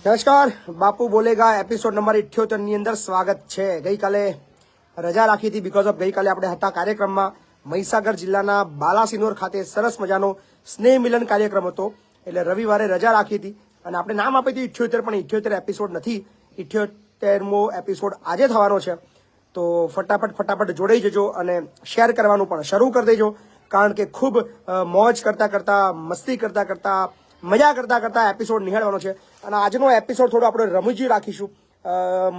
નમસ્કાર, બાપુ બોલેગા episode number 78 ની અંદર સ્વાગત છે। ગઈકાલે રજા રાખી હતી બીકોઝ ઓફ ગઈકાલે આપણે હતા કાર્યક્રમમાં મહીસાગર જિલ્લાના બાલાસિનોર ખાતે સરસ મજાનો સ્નેહ મિલન કાર્યક્રમ હતો, એટલે રવિવારે રજા રાખી હતી અને આપણે નામ આપી હતી 78, પણ 78 એપિસોડ નથી, 78મો એપિસોડ આજે થવાનો છે। તો ફટાફટ જોડાઈ જજો અને શેર કરવાનું પણ શરૂ કરી દેજો, કારણ કે ખૂબ મોજ કરતા મસ્તી કરતા મજા કરતા એપિસોડ નિહાળવાનો છે। અને આજનો એપિસોડ થોડો આપણે રમૂજી રાખીશું,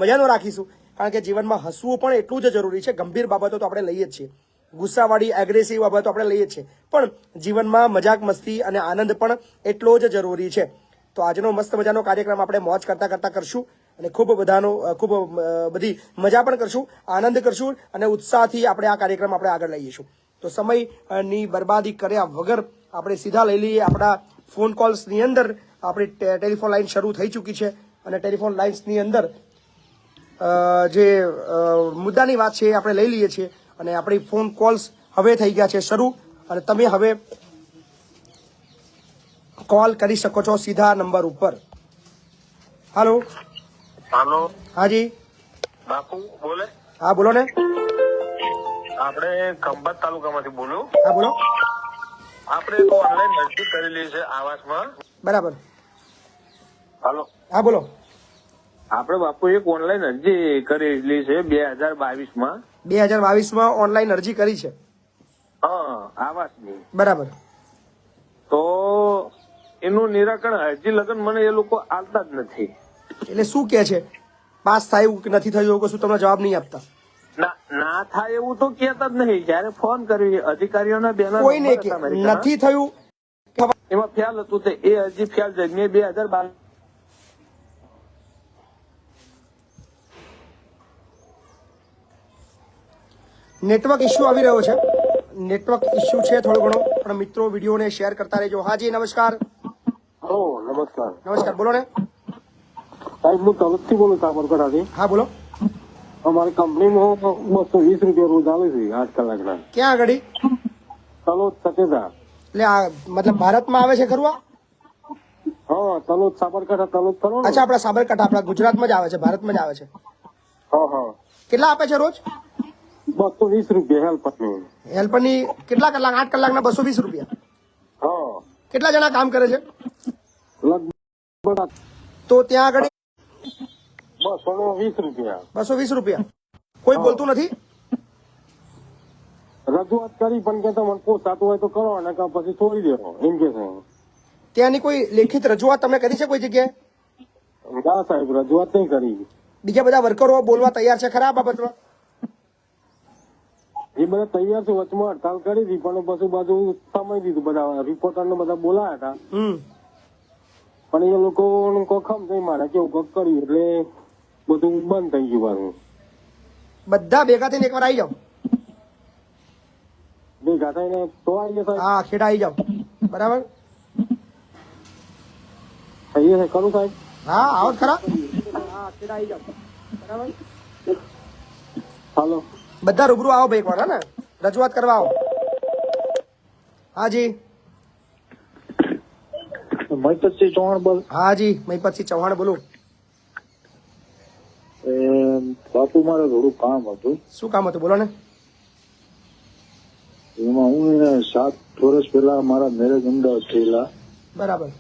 મજાનો રાખીશું, કારણ કે જીવનમાં હસવું પણ એટલું જ જરૂરી છે। ગંભીર બાબતો તો આપણે લઈએ જ છીએ, ગુસ્સાવાળી એગ્રેસિવ બાબતો આપણે લઈએ જ છીએ, પણ જીવનમાં મજાક મસ્તી અને આનંદ પણ એટલો જ જરૂરી છે। તો આજનો મસ્ત મજાનો કાર્યક્રમ આપણે મોજ કરતા કરશું અને ખૂબ બધી મજા પણ કરશું, આનંદ કરશું અને ઉત્સાહથી આપણે આ કાર્યક્રમ આપણે આગળ લઈ જઈશું। તો સમયની બરબાદી કર્યા વગર આપણે સીધા લઈ લઈએ આપણા ફોન કોલ્સની અંદર। આપણી ટેલિફોન લાઈન શરૂ થઈ ચૂકી છે અને ટેલિફોન લાઇન્સની અંદર જે મુદ્દાની વાત છે એ આપણે લઈ લઈએ છીએ અને આપણી ફોન કોલ્સ હવે થઈ ગયા છે શરૂ, અને તમે હવે કોલ કરી શકો છો સીધા નંબર ઉપર। હાલો હાલો, હાજી બાપુ બોલે? હા બોલો ને। આપણે ખંભાત તાલુકામાંથી બોલું। હા બોલો। આપણે તો ઓનલાઈન અરજી કરેલી છે આવાસમાં। બરાબર। હાલો, હા બોલો। આપણે બાપુ એક ઓનલાઈન અરજી કરેલી છે 2022માં। 2022માં ઓનલાઈન અરજી કરી છે? હા, આવાસની। બરાબર। તો એનું નિરાકરણ હજી લગન મને એ લોકો આલતા જ નથી। એટલે શું કે છે, પાસ થયું કે નથી થયું કે શું તમને જવાબ નહીં આપતા? ના થાય એવું તો કેતા જ નહીં। જયારે ફોન કરી અધિકારીઓના બેનર કોઈને કે નથી થયું એમાં ફેલ હતું તે એ અરજી ફેલ થઈ। મેં 2022 નેટવર્ક ઇસ્યુ આવી રહ્યો છે, નેટવર્ક ઇસ્યુ છે થોડો ઘણો, પણ મિત્રો વિડીયોને શેર કરતા રહેજો। હાજી નમસ્કાર। નમસ્કાર નમસ્કાર, બોલો ને સાહેબ, હું તરફથી બોલું સાબરકાંઠાથી। હા બોલો। અમારી કંપનીમાં 220 રૂપિયા રોજ આવે છે 8 કલાકના। ક્યાં આગળ? તલોદ સચેતા। એટલે આ મતલબ ભારતમાં આવે છે ખરું આ? હા, તલોદ સાબરકાંઠા તલોદ ખરો ને? અચ્છા, આપણા સાબરકાંઠા આપણા ગુજરાતમાં જ આવે છે, ભારતમાં જ આવે છે। હા। કેટલા આપે છે રોજ? 220 રૂપિયા હેલ્પરની। હેલ્પરની કેટલા કલાક? 8 કલાકના 220 રૂપિયા? હા, કેટલા જણા કામ કરે છે? લગભગ તો ત્યાં આગળ 220 રૂપિયા। 220 રૂપિયા કોઈ બોલતું નથી? રજૂઆત કરી પણ કે તમને પોસાતું હોય તો કરો અને પછી છોડી દેવો એમ કે છે। ત્યાંની કોઈ લેખિત રજૂઆત તમે કરી છે કોઈ જગ્યાએ? ના સાહેબ, રજૂઆત નહીં કરી। બીજા બધા વર્કરો બોલવા તૈયાર છે ખરા આ બાબતમાં? એ બધા તૈયાર છે, વચમાં હડતાલ કરી હતી પણ પછી બાજુ સમય દીધું, બધા રિપોર્ટર ને બધા બોલાયા હતા, પણ એ લોકો કોખમ થઈ મારે કેવું કોક કર્યું એટલે બધું બંધ થઈ ગયું પાછું। બધા ભેગા થઈને એકવાર આવી જાઓ। ભેગા થઈને તો આવીએ સાહેબ? હા, ખેડા આવી જાઓ। બરાબર, થઈએ છે ખરું સાહેબ? હા આવો જ ખરા। હા, ખેડા આવી જાઓ। બરાબર, હાલો, બધા રૂબરૂ આવો ભાઈ એકવાર, હા ને, રજૂઆત કરવા આવો। હાજી મહિપતસિંહ ચૌહાણ બોલ? હાજી, મહિપતસિંહ ચૌહાણ બોલું। બાપુ, મારે થોડું કામ હતું। શું કામ હતું, બોલો ને। એમાં હું 7 વર્ષ પહેલા મારા મેરેજ અમદાવાદ થયેલા। બરાબર।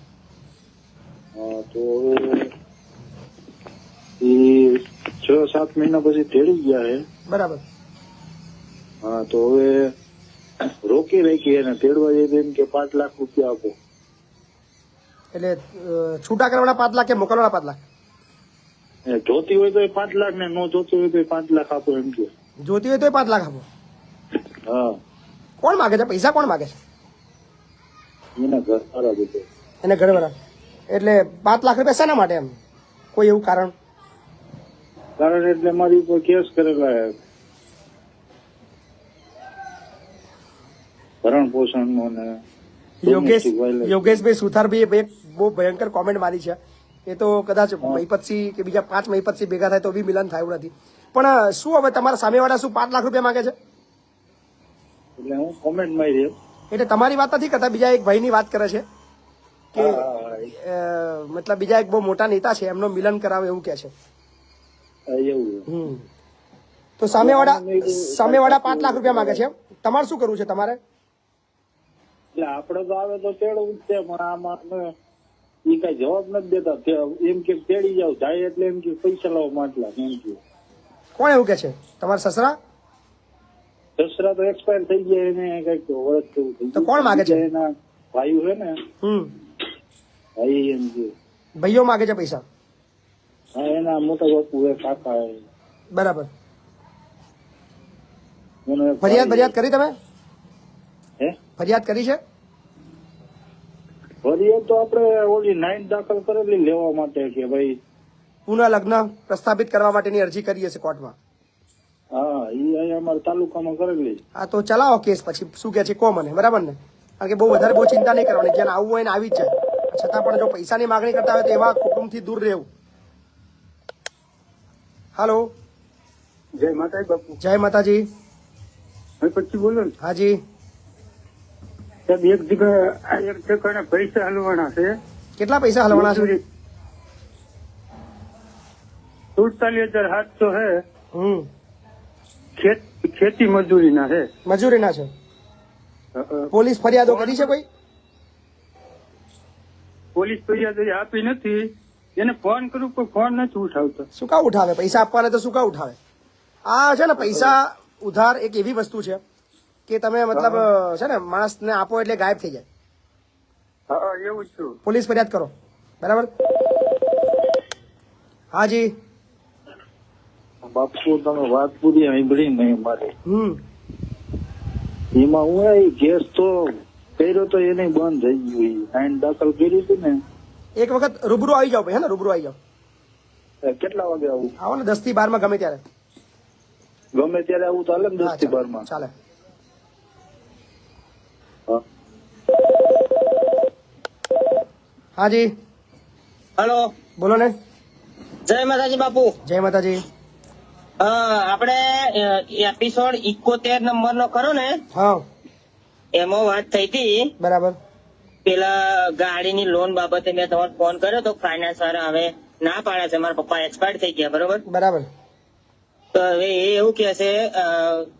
તો એ 6-7 મહિના પછી તેડી ગયા છે। બરાબર। હા, તો હવે રોકી રાખી એને તેડવા જઈએ એમ કે 5 લાખ રૂપિયા આપો। એટલે છૂટા કરવાના 5 લાખ કે મોકલવાના 5 લાખ? જોતી હોય તો 5 લાખ ને ન જોતી હોય તો 5 લાખ આપો એમ કે। જોતી હોય તો 5 લાખ આપો? હા, કોણ માગે છે પૈસા? કોણ માગે છે? એના ઘર સારા જતો। એને ઘરવાળા? એટલે 5 લાખ રૂપિયા શાના માટે? એમ કોઈ એવું કારણ? કારણ એટલે મારી ઉપર કેસ કરેલા ભરણ પોષણ નો ને યોગેશભાઈ સુથારભાઈ એક બહુ ભયંકર કોમેન્ટ મારી છે, એ તો કદાચ મહિપતસિંહ કે બીજા 5 મહિપતસિંહ ભેગા થાય તો બી મિલન થયું નથી, પણ શું હવે તમારા સામેવાળા શું 5 લાખ રૂપિયા માંગે છે? એટલે હું કોમેન્ટ મારી એટલે તમારી વાત નથી કરતા, બીજા એક ભાઈની વાત કરે છે કે મતલબ બીજા એક બહુ મોટા નેતા છે એમનો મિલન કરાવે એવું કે છે. એવું તો સામેવાળા 5 લાખ રૂપિયા માંગે છે. તમારે શું કરવું છે તમારે? એટલે આપડે તો આવે તો તેડવું જ છે, પણ આમાં ઈ કઈ જવાબ નથી દેતા. એમ કે તેડી જાવ, જાય એટલે એમ કે પૈસા લાવો માટલા એમ કે. કોણ એવું કે છે? તમારા સસરા? દસરા તો એક્સપાયર થઈ ગયા, એને કઈક વર્ષ જેવું થઈ તો કોણ માગે છે? એના ભાઈ છે ને, ભાઈ એમ કે ભાઈઓ માગે છે પૈસા? હા, એના મોટા બાપુ એ કાકા એ. બરાબર. એનો એક ફરિયાદ કરી તમે? હે ફરિયાદ કરી છે? ફરિયાદ તો આપડે ઓલી 9 દાખલ કરેલી લેવા માટે કે ભાઈ પુનઃ લગ્ન પ્રસ્થાપિત કરવા માટેની અરજી કરી હશે કોર્ટમાં. હા, ઈ અહીંયા અમારા તાલુકામાં કરેલી. હા, તો ચલાવો કેસ. પછી શું કે છે કહો મને, બરાબર ને? કારણ કે બહુ ચિંતા નહીં કરવાની. જ્યાં આવવું હોય ને આવી જ જાય. છતાં પણ જો પૈસાની માગણી કરતા હોય તો એવા કુટુંબથી દૂર રહેવું. હાલો, જય માતાજી બાપુ. જય માતાજી. પછી બોલો ને હાજી. સાહેબ, એક જગ્યાએ પૈસા હલવાના છે. કેટલા પૈસા હલવાના છે? 47,700 છે. ખેતી મજૂરીના છે. મજૂરીના છે. પોલીસ ફરિયાદો કરી છે કોઈ? પોલીસ ફરિયાદ આપી નથી. એને ફોન કરું પણ ફોન નથી ઉઠાવતો. શું કા ઉઠાવે? પૈસા આપવાના તો શું કા ઉઠાવે? આ છે ને પૈસા ઉધાર એક એવી વસ્તુ છે કે તમે મતલબ છે ને માણસને આપો એટલે ગાયબ થઈ જાય. હા, એવું જ છું. પોલીસ ફરિયાદ કરો, બરાબર? હાજી. બાપુ, તમે વાત પૂરી સાંભળી નહીં મારે. એમાં હું કેસ તો કર્યો તો એને બંધ થઈ ગયું. 9 દાખલ કર્યું હતું ને. એક વખત રૂબરૂ આવી જાઓ ભાઈ, હે ને? રૂબરૂ આવી જાઓ. કેટલા વાગે આવું? આવો ને 10 થી 12 માં, ગમે ત્યારે. ગમે ત્યારે આવું ચાલે ને? 10 થી 12 માં ચાલે. હાજી. હેલો, બોલો ને. જય માતાજી બાપુ. જય માતાજી. આપણે એપિસોડ 71 નંબર નો કરો ને, હા, એમાં વાત થઈ હતી બરાબર. પેલા ગાડીની લોન બાબતે. મેં તમારો ફોન કર્યો તો ફાઇનાન્સ વાળા હવે ના પાડે છે. મારા પપ્પા એક્સપાયર થઈ ગયા, બરોબર? બરાબર. તો હવે એ એવું કે છે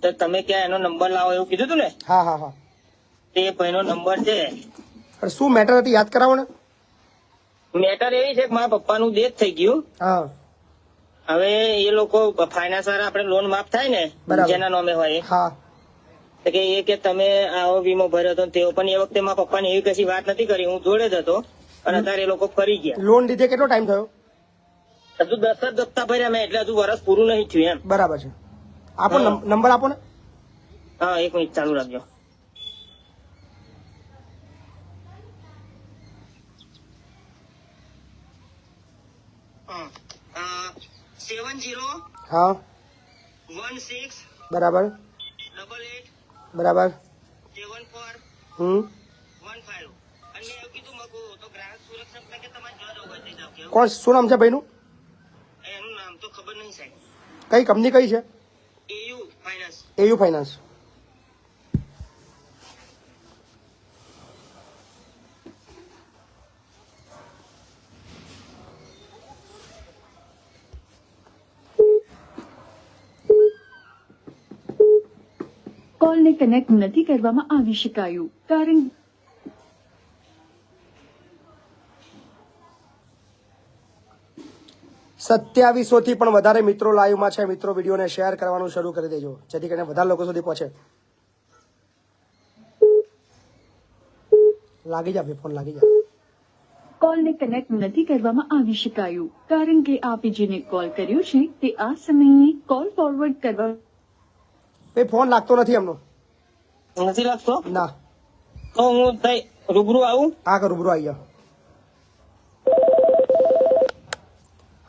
તો તમે ક્યાં એનો નંબર લાવો એવું કીધું હતું ને? હા હા હા. તે ભાઈનો નંબર છે. પણ શું મેટર હતી યાદ કરાવો ને. મેટર એવી છે કે મારા પપ્પાનું ડેથ થઈ ગયું. હા. હવે એ લોકો ફાઇનાન્સ વાળા આપણે લોન માફ થાય ને, બરાબર. જેના નામે હોય, હા. તો કે એ કે તમે આવો વીમો ભર્યો હતો. તેઓ પણ એ વખતે મારા પપ્પાને એવી કશી વાત નથી કરી, હું જોડે જ હતો. અને અત્યારે એ લોકો ફરી ગયા. લોન લીધે કેટલો ટાઈમ થયો? હજુ 10 જ હપ્તા ભર્યા મેં, એટલે હજુ વર્ષ પૂરું નહીં થયું એમ. બરાબર છે. આપો નંબર આપો ને. હા, 1 મિનિટ ચાલુ રાખજો. હા, 70 હા. 16 બરાબર. 88 બરાબર. 74 હમ. 15. અને એવું કીધું મગું તો ગ્રાહક સુરક્ષા કે તમારે જજ ઉભા થઈ જાવ. કેવું? કોણ, શું નામ છે ભાઈનું? એનું નામ તો ખબર નહીં સાહેબ. કઈ કંપની કઈ છે? એયુ ફાઇનાન્સ. એયુ ફાઇનાન્સ. કોલને કનેક્ટ નથી કરવામાં આવી શકાયું કારણ 2700 થી પણ વધારે મિત્રો લાઈવમાં છે. મિત્રો વિડીયોને શેર કરવાનું શરૂ કરી દેજો, જેથી કરીને વધારે લોકો સુધી પહોંચે. લાગી જા ભાઈ, ફોન લાગી જા. કોલને કનેક્ટ નથી કરવામાં આવી શકાયું કારણ કે આપે જેને કોલ કર્યો છે તે આ સમયે કોલ ફોરવર્ડ કરવા ભાઈ ફોન લાગતો નથી એમનો. નથી લાગતો? ના. તો હું તઈ રૂબરૂ આવું? હા, કે રૂબરૂ આવી જાઓ.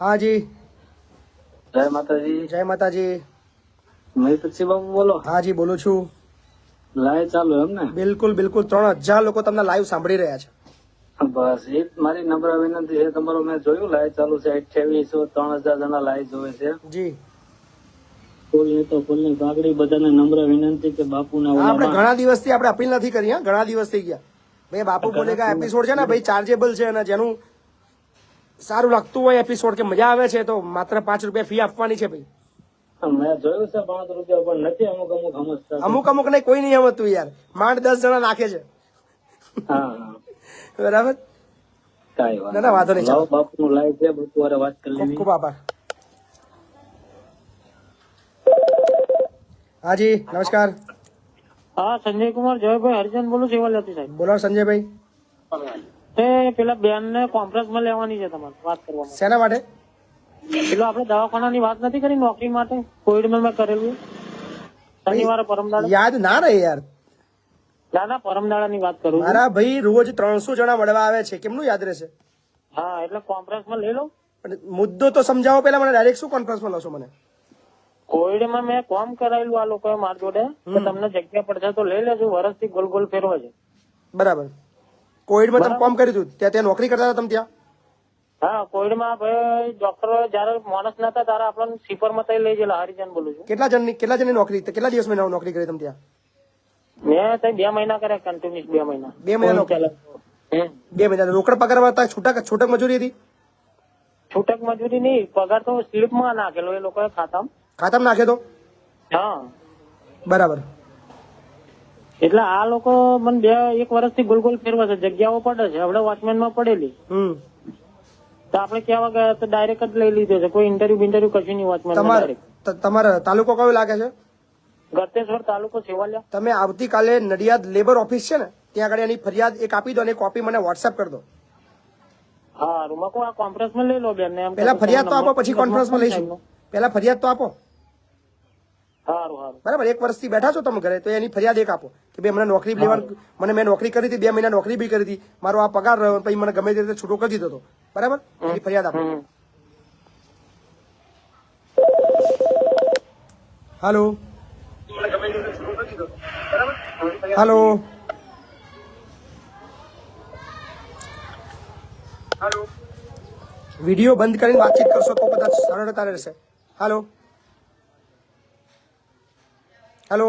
હાજી. જય માતાજી. જય માતાજી. મહેશજી બાબુ બોલો. હાજી, બોલું છું. લાઈવ ચાલુ એમ ને? બિલકુલ બિલકુલ. 3000 લોકો તમને લાઈવ સાંભળી રહ્યા છે. બસ એ જ મારી નમ્ર વિનંતી છે. તમારો મેં જોયું લાઈવ ચાલુ છે. 2800-3000 જણા લાઈવ જોવે છે. જી. ફૂલની પાઘડી બધાને નમ્ર વિનંતી કે બાપુના આપણે ઘણા દિવસથી આપણે અપીલ નથી કરી. હા, ઘણા દિવસ થઈ ગયા ભાઈ. બાપુ બોલેગા એપિસોડ છે ને ભાઈ, ચાર્જેબલ છે અને જેનું સારું લાગતું હોય એપિસોડ કે મજા આવે છે તો માત્ર 5 રૂપિયા ફી આપવાની છે ભાઈ. મેં જોયું છે 5 રૂપિયા પણ નથી અમુક સમજતા. અમુક નહીં, કોઈ નહીં સમજતું યાર. માંડ 10 જણા નાખે છે. હા બરાબર. કાંઈ ના ના વાંધો નહીં. ચાલો. બાપુનું લાઈવ છે બપોરે વાત કરી ખૂબ ખૂબ આભાર. હાજી નમસ્કાર. હા સંજય કુમાર જયભાઈ હરિજન બોલું સેવાલયાથી સાહેબ. બોલો સંજયભાઈ. તે પેલા બેન ને કોન્ફરન્સમાં લેવાની છે તમારે વાત કરવા શેના માટે? પેલો આપણે દવાખાનાની વાત નથી કરી નોકરી માટે કોવિડમાં મેં કરેલું શનિવારે પરમદાડા યાદ ના રહે યાર. ના પરમદાડાની વાત કરું છું. મારા ભાઈ રોજ 300 જણા મળવા આવે છે, કેમનું યાદ રહેશે? હા એટલે કોન્ફરન્સમાં લઈ લો. પણ મુદ્દો તો સમજાવો પેલા મને. ડાયરેક્ટ શું કોન્ફરન્સમાં લો છો મને? કોવિડમાં મેં કોમ કરાયેલું આ લોકોએ મારી જોડે કે તમને જગ્યા પડશે તો લઈ લેજો, વર્ષથી ગોલ ગોલ ફેરવા છે. બરાબર. કોવિડમાં તમે કોમ કર્યું હતું ત્યાં નોકરી કરતા હતા તમે ત્યાં? હા કોવિડમાં ભાઈ ડોક્ટરો જયારે માણસ નતા ત્યારે આપણને સીપરમાં તઈ લઈ ગયેલા. હરિજન બોલું છું. કેટલા જણની નોકરી, કેટલા દિવસ નોકરી કરી તમે ત્યાં? મેં તઈ 2 મહિના કર્યા કન્ટિન્યુઅસ 2 મહિના. 2 મહિના નોકરી? 2 મહિના રોકડ પગાર હતા? છૂટક મજૂરી હતી? છૂટક મજૂરી નહીં, પગાર તો સ્લીપમાં નાખેલો એ લોકોએ ખાતામાં નાખે તો? હા બરાબર. એટલે આ લોકો મને 1 વર્ષથી ગોલ ગોલ ફેરવા છે. જગ્યાઓ પડે છે હવે વોચમેનમાં પડેલી તો આપણે કેવા ગયા તો ડાયરેક્ટ જ લઈ લીધો છે. કોઈ ઇન્ટરવ્યુ કશું નહીં વોચમેન. તમારો તાલુકો કયો લાગે છે? ગતેશ્વર તાલુકો સેવાલિયા. તમે આવતીકાલે નડિયાદ લેબર ઓફિસ છે ને ત્યાં આગળ એની ફરિયાદ એક આપી દો અને કોપી મને વોટ્સએપ કરી દો. હા રૂમકો આ કોન્ફરન્સમાં લઈ લો બેન ને. પેલા ફરિયાદ તો આપો પછી કોન્ફરન્સમાં લઈશું. પેલા ફરિયાદ તો આપો. સારું સારું બરાબર. 1 વર્ષથી બેઠા છો તમે ઘરે તો એની ફરિયાદ એક આપો કે ભાઈ મને નોકરી લેવાનું, મેં નોકરી કરી હતી 2 મહિના નોકરી બી કરી હતી, મારો આ પગાર રહ્યો પછી મને ગમે તે રીતે છૂટો કરી દીધો હતો. બરાબર. એની ફરિયાદ આપો. હાલો હાલો વિડીયો બંધ કરીને વાતચીત કરશો તો કદાચ સરળતા રહેશે. હાલો હાલો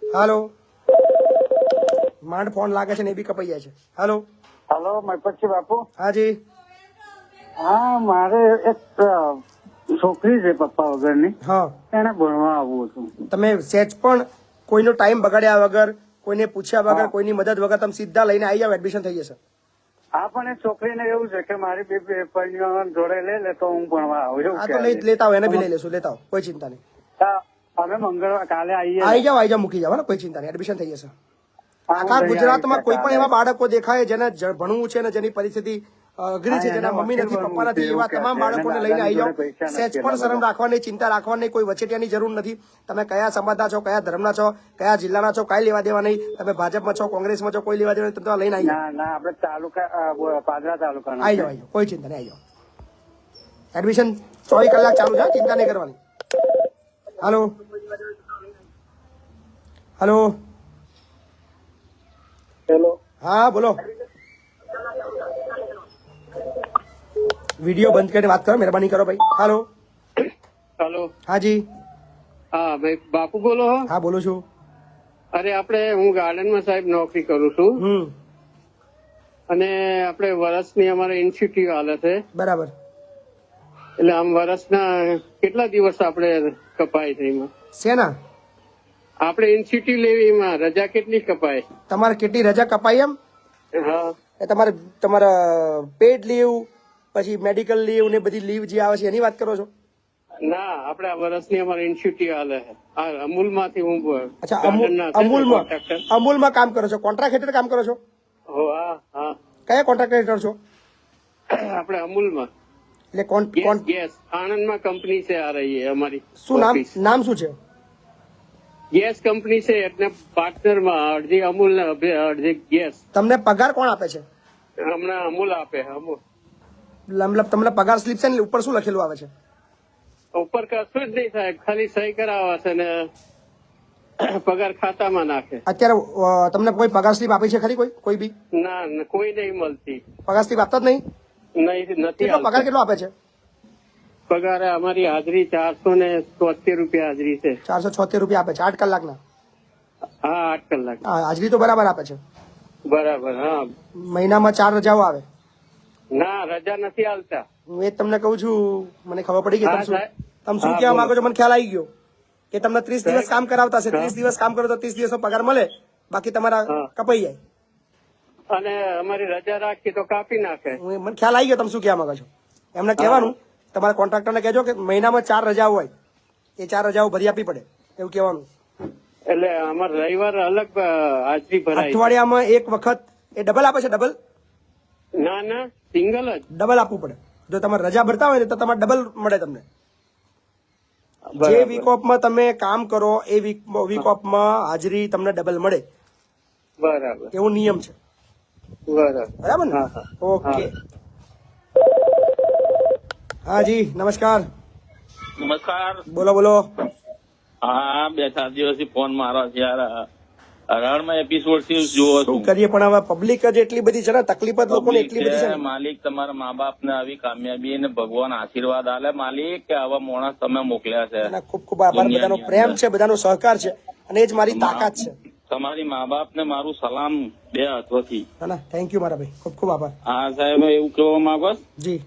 હાલો માંડ ફોન લાગે છે ને એ બી કપાઈ જાય છે. હાલો હલો મયપતજી બાપુ. હાજી. હા મારે એક છોકરી છે પપ્પા વગરની, હા એને ભણવા આવવું હતું. તમે સેજ પણ કોઈનો ટાઈમ બગાડ્યા વગર, કોઈને પૂછ્યા વગર, કોઈની મદદ વગર તમે સીધા લઈને આવી જાવ, એડમિશન થઈ જશે. હા પણ એ છોકરીને એવું છે કે મારી બે જોડે લઈ લે તો હું ભણવા આવું એવું આ તો લઈ લેતા હોય એને બી લઈ લેશું, લેતા હો, કોઈ ચિંતા નહીં. અમે મંગળવાર કાલે આવીએ. આવી જાવ મૂકી જાવ ને, કોઈ ચિંતા નહીં, એડમિશન થઈ જશે. આખા ગુજરાતમાં કોઈ પણ એવા બાળકો દેખાય જેને ભણવું છે ને જેની પરિસ્થિતિ અઘરી છે, જેના મમ્મી નથી પપ્પા નથી, એવા તમામ બાળકોને લઈને આવી જાઓ. સેજ પણ શરમ રાખવાની, ચિંતા રાખવાની, કોઈ વચેટિયાની જરૂર નથી. તમે કયા સમાજના છો, કયા ધર્મના છો, કયા જિલ્લાના છો, કઈ લેવા દેવા નહીં. તમે ભાજપમાં છો, કોંગ્રેસમાં છો, કોઈ લેવા દેવા નહીં. તમે લઈને આવી જાઓ. ના આપણે તાલુકા પાદરા તાલુકા આવી જાઓ, કોઈ ચિંતા નહીં, આવી જાઓ. એડમિશન 24 કલાક ચાલુ છે, ચિંતા નહીં કરવાની. હાલો હાલો હેલો. હા બોલો. વિડીયો બંધ કરીને વાત કરો, મહેરબાની કરો ભાઈ. હાલો હેલો. હાજી. હા ભાઈ બાપુ બોલો. હા બોલું છું. અરે હું ગાર્ડનમાં સાહેબ નોકરી કરું છું અને આપણે વર્ષની અમારે ઇન્સ્ટિટ્યૂટ હાલે છે. બરાબર. એટલે આમ વર્ષના કેટલા દિવસ આપણે કપાય છે એમાં? શેના? આપણે ઇન્સ્ટિટ્યૂટ લેવી એમાં રજા કેટલી કપાય? તમારે કેટલી રજા કપાય એમ? હા એ તમારા પેડ લીવ પછી મેડિકલ લીવ ને બધી લીવ જે આવે છે એની વાત કરો છો? ના આપણે આ વર્ષની અમારે ઇન્સ્ટિટ્યૂટ હાલે છે. આ અમૂલમાંથી હું અચ્છા ગાર્ડનના છે ને કોન્ટ્રાક્ટર. અમૂલમાં કામ કરો છો? કોન્ટ્રાક્ટ હેઠળ કામ કરો છો? હા હા. કયા કોન્ટ્રાક્ટર હેઠળ છો? આપણે અમૂલમાં એટલે ગેસ આણંદમાં કંપની છે આ રહી અમારી. શું નામ શું છે? ગેસ કંપની છે એટલે પાર્ટનરમાં અડધી અમૂલ ને અડધી ગેસ. તમને પગાર કોણ આપે છે? હમણાં અમૂલ આપે. અમૂલ મતલબ તમને પગાર સ્લીપ છે ને ઉપર શું લખેલું આવે છે? ઉપર કશું જ નહીં સાહેબ, ખાલી સહી કરાવે છે ને પગાર ખાતામાં નાખે. અત્યારે તમને કોઈ પગાર સ્લીપ આપી છે ખરી? કોઈ બી? ના કોઈ નહીં મળતી. પગાર સ્લીપ આપતા જ નહીં? નથી. પગાર કેટલો આપે છે? પગાર અમારી હાજરી 473 રૂપિયા હાજરી છે. 476 રૂપિયા આપે છે 8 કલાકના? હા 8 કલાક. હા હાજરી તો બરાબર આપે છે. બરાબર. હા મહિનામાં 4 રજાઓ આવે. ના, રજા નથી આલતા. હું એ જ તમને કહું છું, મને ખબર પડી ગઈ હા, તમે શું સાહેબ. કહેવા બોલો. માંગો છો, મને ખ્યાલ આવી ગયો કે તમને 30 દિવસ કામ કરાવતા હશે. 30 દિવસ કામ કરો તો 30 દિવસનો પગાર મળે, બાકી તમારા હા. કપાઈ જાય. અને અમારી રજા રાખી તો કાપી નાખે. મને ખ્યાલ આવી ગયો તમે શું કહેવા માંગો છો. એમને કહેવાનું, તમારા કોન્ટ્રાક્ટરને કહેજો કે મહિનામાં 4 રજાઓ હોય, એ 4 રજાઓ ભરી આપવી પડે, એવું કહેવાનું. એટલે અમારે રવિવાર અલગ હાજરી ભરાય. અઠવાડિયામાં એક વખત એ ડબલ આપે છે. ના, સિંગલ જ. ડબલ આપવું પડે. જો તમારે રજા ભરતા હોય ને તો તમારે ડબલ મળે તમને. જે બરાબર. વીક ઓફમાં તમે કામ કરો એ વીક ઓફમાં હાજરી તમને ડબલ મળે, બરાબર. એવો નિયમ છે. બરાબર. બરાબર ને? હા, હા. ઓકે. હા જી, નમસ્કાર. નમસ્કાર. બોલો બોલો. હા, 2-4 દિવસથી ફોન મારો છે યાર. હરાળમાં એપિસોડ થી જોવો શું છું. કરીએ, પણ હવે પબ્લિક જ એટલી બધી છે ને, તકલીફ જ લોકોને એટલી બધી છે ને. માલિક તમારા મા બાપ ને આવી કામયાબી ને ભગવાન આશીર્વાદ આલે માલિક, કે આવા માણસ તમે મોકલ્યા છે. એના ખૂબ ખૂબ આભાર. બધાનો પ્રેમ છે, બધાનો સહકાર છે, અને એ જ મારી તાકાત છે. તમારી મા બાપ ને મારું સલામ 2 હાથોથી. ના, થેન્ક યુ મારા ભાઈ, ખૂબ ખૂબ આભાર. હા સાહેબ, એવું કહેવા માંગો છો જી.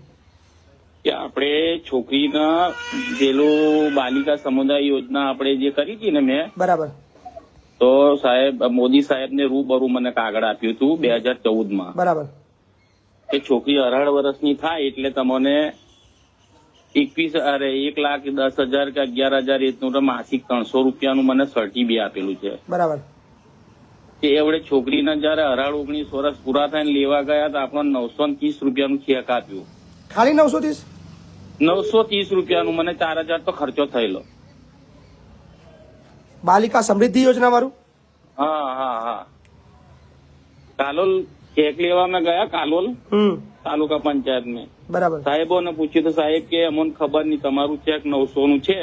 કે આપણે છોકરીના પેલું બાલિકા સમુદાય યોજના આપણે જે કરી હતી ને મેં, બરાબર. તો સાહેબ મોદી સાહેબ ને રૂબરૂ મને કાગળ આપ્યું હતું 2014 બરાબર. કે છોકરી 18 વર્ષની થાય એટલે તમને 1,10,000 કે 11,000 એટલું માસિક 300 રૂપિયાનું મને સર્ટી બી આપેલું છે. બરાબર. કે એવડે છોકરીને જયારે 18-19 વર્ષ પૂરા થઈને લેવા ગયા તો આપણને 930 રૂપિયાનું ચેક આપ્યું. ખાલી 930? 930 રૂપિયાનું. મને 4,000 તો ખર્ચો થયેલો. બાલિકા સમૃદ્ધિ યોજના વાળું? હા. કાલોલ ચેક લેવા મેં ગયા, કાલોલ તાલુકા પંચાયત में. બરાબર. સાહેબોને પૂછ્યું તો સાહેબ કે અમને ખબર નહીં, તમારું ચેક 900 નું છે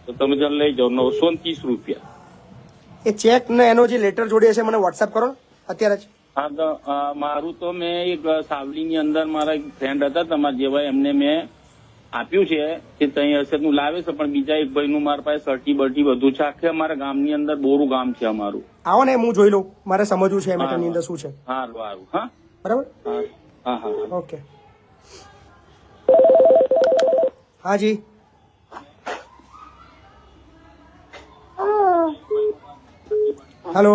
તો તમે જરા લઈ જાઓ. 930 રૂપિયા. એ ચેક ને એનો જે લેટર જોડે છે મને વોટ્સએપ કરો ને અત્યારે જ. હા તો મારું તો મેં એક સાવલીની અંદર મારા એક ફ્રેન્ડ હતા તમારા જેવા, એમને મેં આપ્યું છે કે ત્યાં હશે હું લાવે છે, પણ બીજા એક ભાઈનું મારા પાસે સર્ટી બર્ટી બધું છે. આખે અમારા ગામની અંદર બોરું ગામ છે અમારું. આવો ને, હું જોઈ લઉં, મારે સમજવું છે મેટરની અંદર શું છે. સારું. હા બરાબર. હા. ઓકે. હા જી. હેલો.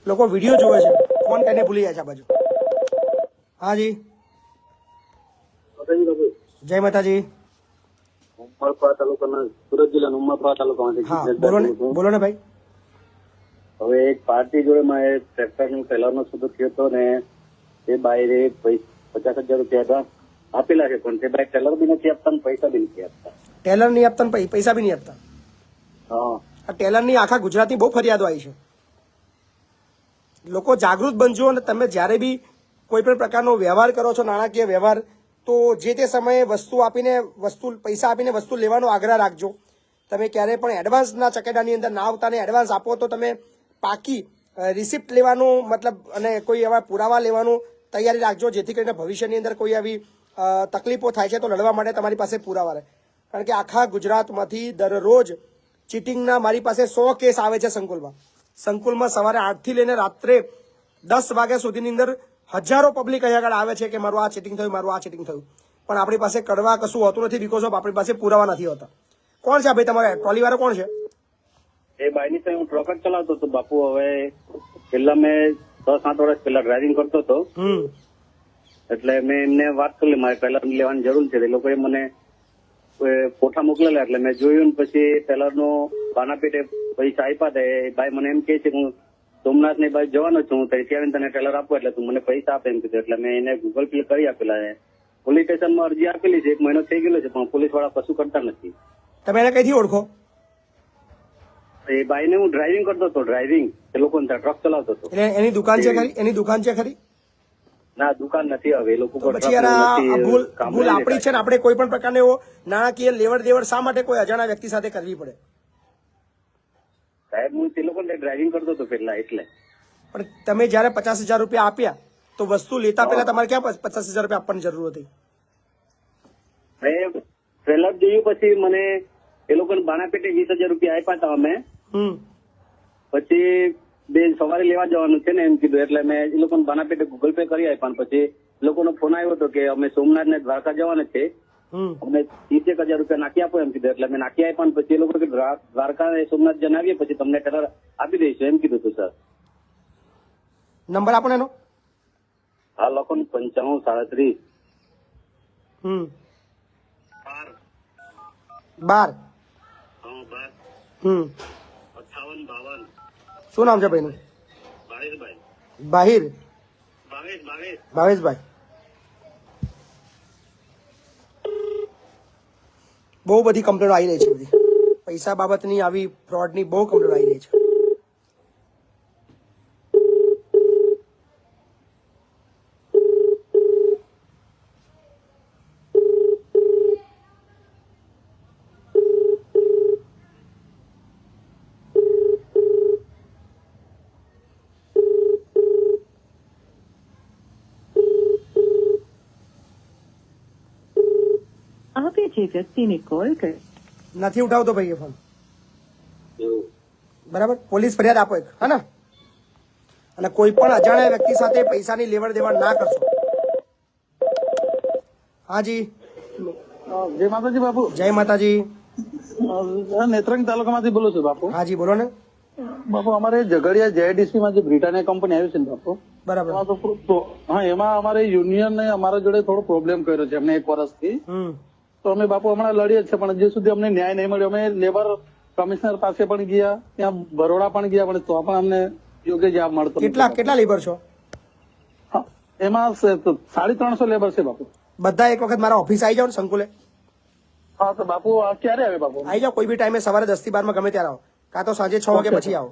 લોકો વિડીયો જોવે છે, ફોન કરીને ભૂલી જાય છે આ બાજુ. હા જી. જય માતાજી. ઉમરપાડા તાલુકાના, સુરત જિલ્લાના ઉમરપાડા તાલુકામાંથી. હા, બોલો ને ભાઈ. હવે એક પાર્ટી જોડે માં ટ્રેક્ટર નું ટેલર નો સુધો થયો હતો ને, એ બાયરે 50,000 રૂપિયા આપેલા છે, પણ તે બાય ટેલર બી નથી આપતા ને પૈસા બી નથી આપતા. ટેલર નહીં આપતા ને પૈસા બી નહીં આપતા. હા, આ ટેલરની આખા ગુજરાતની બહુ ફરિયાદો આવી છે. લોકો જાગૃત બનજો, અને તમે જ્યારે બી કોઈ પણ પ્રકારનો વ્યવહાર કરો છો, નાણાકીય વ્યવહાર, તો જે તે સમયે પૈસા આપીને વસ્તુ લેવાનો આગ્રહ રાખજો. તમે ક્યારેય પણ એડવાન્સના ચકેડાની અંદર ના આવતા, ને એડવાન્સ આપો તો તમે પાકી રિસિપ્ટ લેવાનું મતલબ, અને કોઈ એવા પુરાવા લેવાનું તૈયારી રાખજો, જેથી કરીને ભવિષ્યની અંદર કોઈ આવી તકલીફો થાય છે તો લડવા માટે તમારી પાસે પુરાવા રહે. કારણ કે આખા ગુજરાતમાંથી દરરોજ ચીટિંગના મારી પાસે 100 કેસ આવે છે સંકુલમાં સવારે 8 થી લઈને રાત્રે 10 વાગ્યા સુધીની અંદર હજારો પબ્લિક અહીંયા આગળ આવે છે કે મારું આ ચીટિંગ થયું, પણ આપણી પાસે કડવા કશું હોતું નથી, બીકોઝ ઓફ આપણી પાસે પુરાવા નથી હોતા. કોણ છે ભાઈ તમારા ટ્રોલી વાળો કોણ છે? એ બાયની તો હું ટ્રક જ ચલાવતો હતો બાપુ. હવે પેલા મેં 6-7 વર્ષ પહેલા ડ્રાઇવિંગ કરતો હતો, એટલે મેં એમને વાત કરી મારે ટેલર લેવાની જરૂર છે. એ લોકોએ મને ફોટા મોકલેલા, એટલે મેં જોયું ને પછી ટેલર નો બાના પેટે પૈસા આપ્યા હતા. એ ભાઈ મને એમ કે છે કે હું સોમનાથ ની બાજુ જવાનો છું, હું ત્યાંથી આવીને તને ટેલર આપું એટલે તું મને પૈસા આપે એમ કીધું. એટલે મેં એને ગૂગલ પે કરી આપેલા છે. પોલીસ સ્ટેશનમાં અરજી આપેલી છે, 1 મહિનો થઈ ગયેલો છે, પણ પોલીસ વાળા કશું કરતા નથી. તમે એને કઈથી ઓળખો? એ ભાઈ ને હું ડ્રાઇવિંગ કરતો હતો, એ લોકો ટ્રક ચલાવતો હતો. એટલે એની દુકાન છે ખરી? ના, દુકાન નથી. હવે એ લોકો તો પછી યાર આ ભૂલ આપણી છે ને. આપણે કોઈ પણ પ્રકારનો એવો નાણાકીય લેવડ દેવડ શા માટે કોઈ અજાણ્યા વ્યક્તિ સાથે કરવી પડે? સાહેબ, હું તે લોકોને ડ્રાઇવિંગ કરતો હતો પેલા, એટલે. પણ તમે જયારે 50,000 રૂપિયા આપ્યા તો વસ્તુ લેતા પહેલા તમારે ક્યાં 50,000 રૂપિયા આપવાની જરૂર હતી? ટ્રેલર જોયું પછી મને એ લોકોને બાણા પેટે 20,000 રૂપિયા આપ્યા હતા અમે. પછી બે સવારે લેવા જવાનું છે ને એમ કીધું, એટલે મેં એ લોકોને બાના પેટે ગૂગલ પે કરી આપ્યા. અને પછી લોકોનો ફોન આવ્યો હતો કે અમે સોમનાથ ને દ્વારકા જવાના છે, અમને 30,000 રૂપિયા નાખી આપો એમ કીધું. એટલે મેં નાખી આપ્યા. અને પછી એ લોકો દ્વારકા અને સોમનાથ જણાવીએ પછી તમને ટેલર આપી દઈશું એમ કીધું હતું સર. નંબર આપો ને એનો. હા લખો ને 9537 12 58 52. શું નામ છે ભાઈનું? ભાવેશભાઈ. બાહિર ભાવેશ. ભાવેશભાઈ. બહુ બધી કમ્પ્લેનો આવી રહી છે, બધી પૈસા બાબતની આવી ફ્રોડની બહુ કમ્પ્લેનો આવી રહી છે. આપે જે વ્યક્તિને કોલ કર્યો નથી ઉઠાવતો ભાઈ એ ફોન. બરાબર, પોલીસ ફરિયાદ આપો એક, હા ને. અને કોઈ પણ અજાણ્યા વ્યક્તિ સાથે પૈસાની લેવડ દેવડ ના કરશો. હાજી, જય માતાજી બાપુ. જય માતાજી. નેત્રંગ તાલુકામાંથી બોલું છું બાપુ. હાજી બોલો ને. બાપુ અમારે ઝઘડિયા JIDC માં જે બ્રિટાનિયા કંપની આવી છે ને બાપુ, બરાબર. એમાં અમારે યુનિયન ને અમારા જોડે થોડો પ્રોબ્લેમ કર્યો છે અમને 1 વર્ષથી. તો અમે બાપુ હમણાં લડીએ જ છે, પણ હજી સુધી અમને ન્યાય નહીં મળ્યો. અમે લેબર કમિશનર પાસે પણ ગયા, ત્યાં બરોડા પણ ગયા, પણ તો પણ અમને યોગ્ય જવાબ મળતો નથી. કેટલા લેબર છો? એમાં 350 લેબર છે બાપુ. બધા એક વખત મારા ઓફિસ આવી જાઓ ને સંકુલે. હા તો બાપુ આ ક્યારે આવે બાપુ? આવી જાઓ કોઈ બી ટાઈમે, સવારે 10 થી 12 માં ગમે ત્યારે આવો, કાં તો સાંજે 6 વાગે પછી આવો.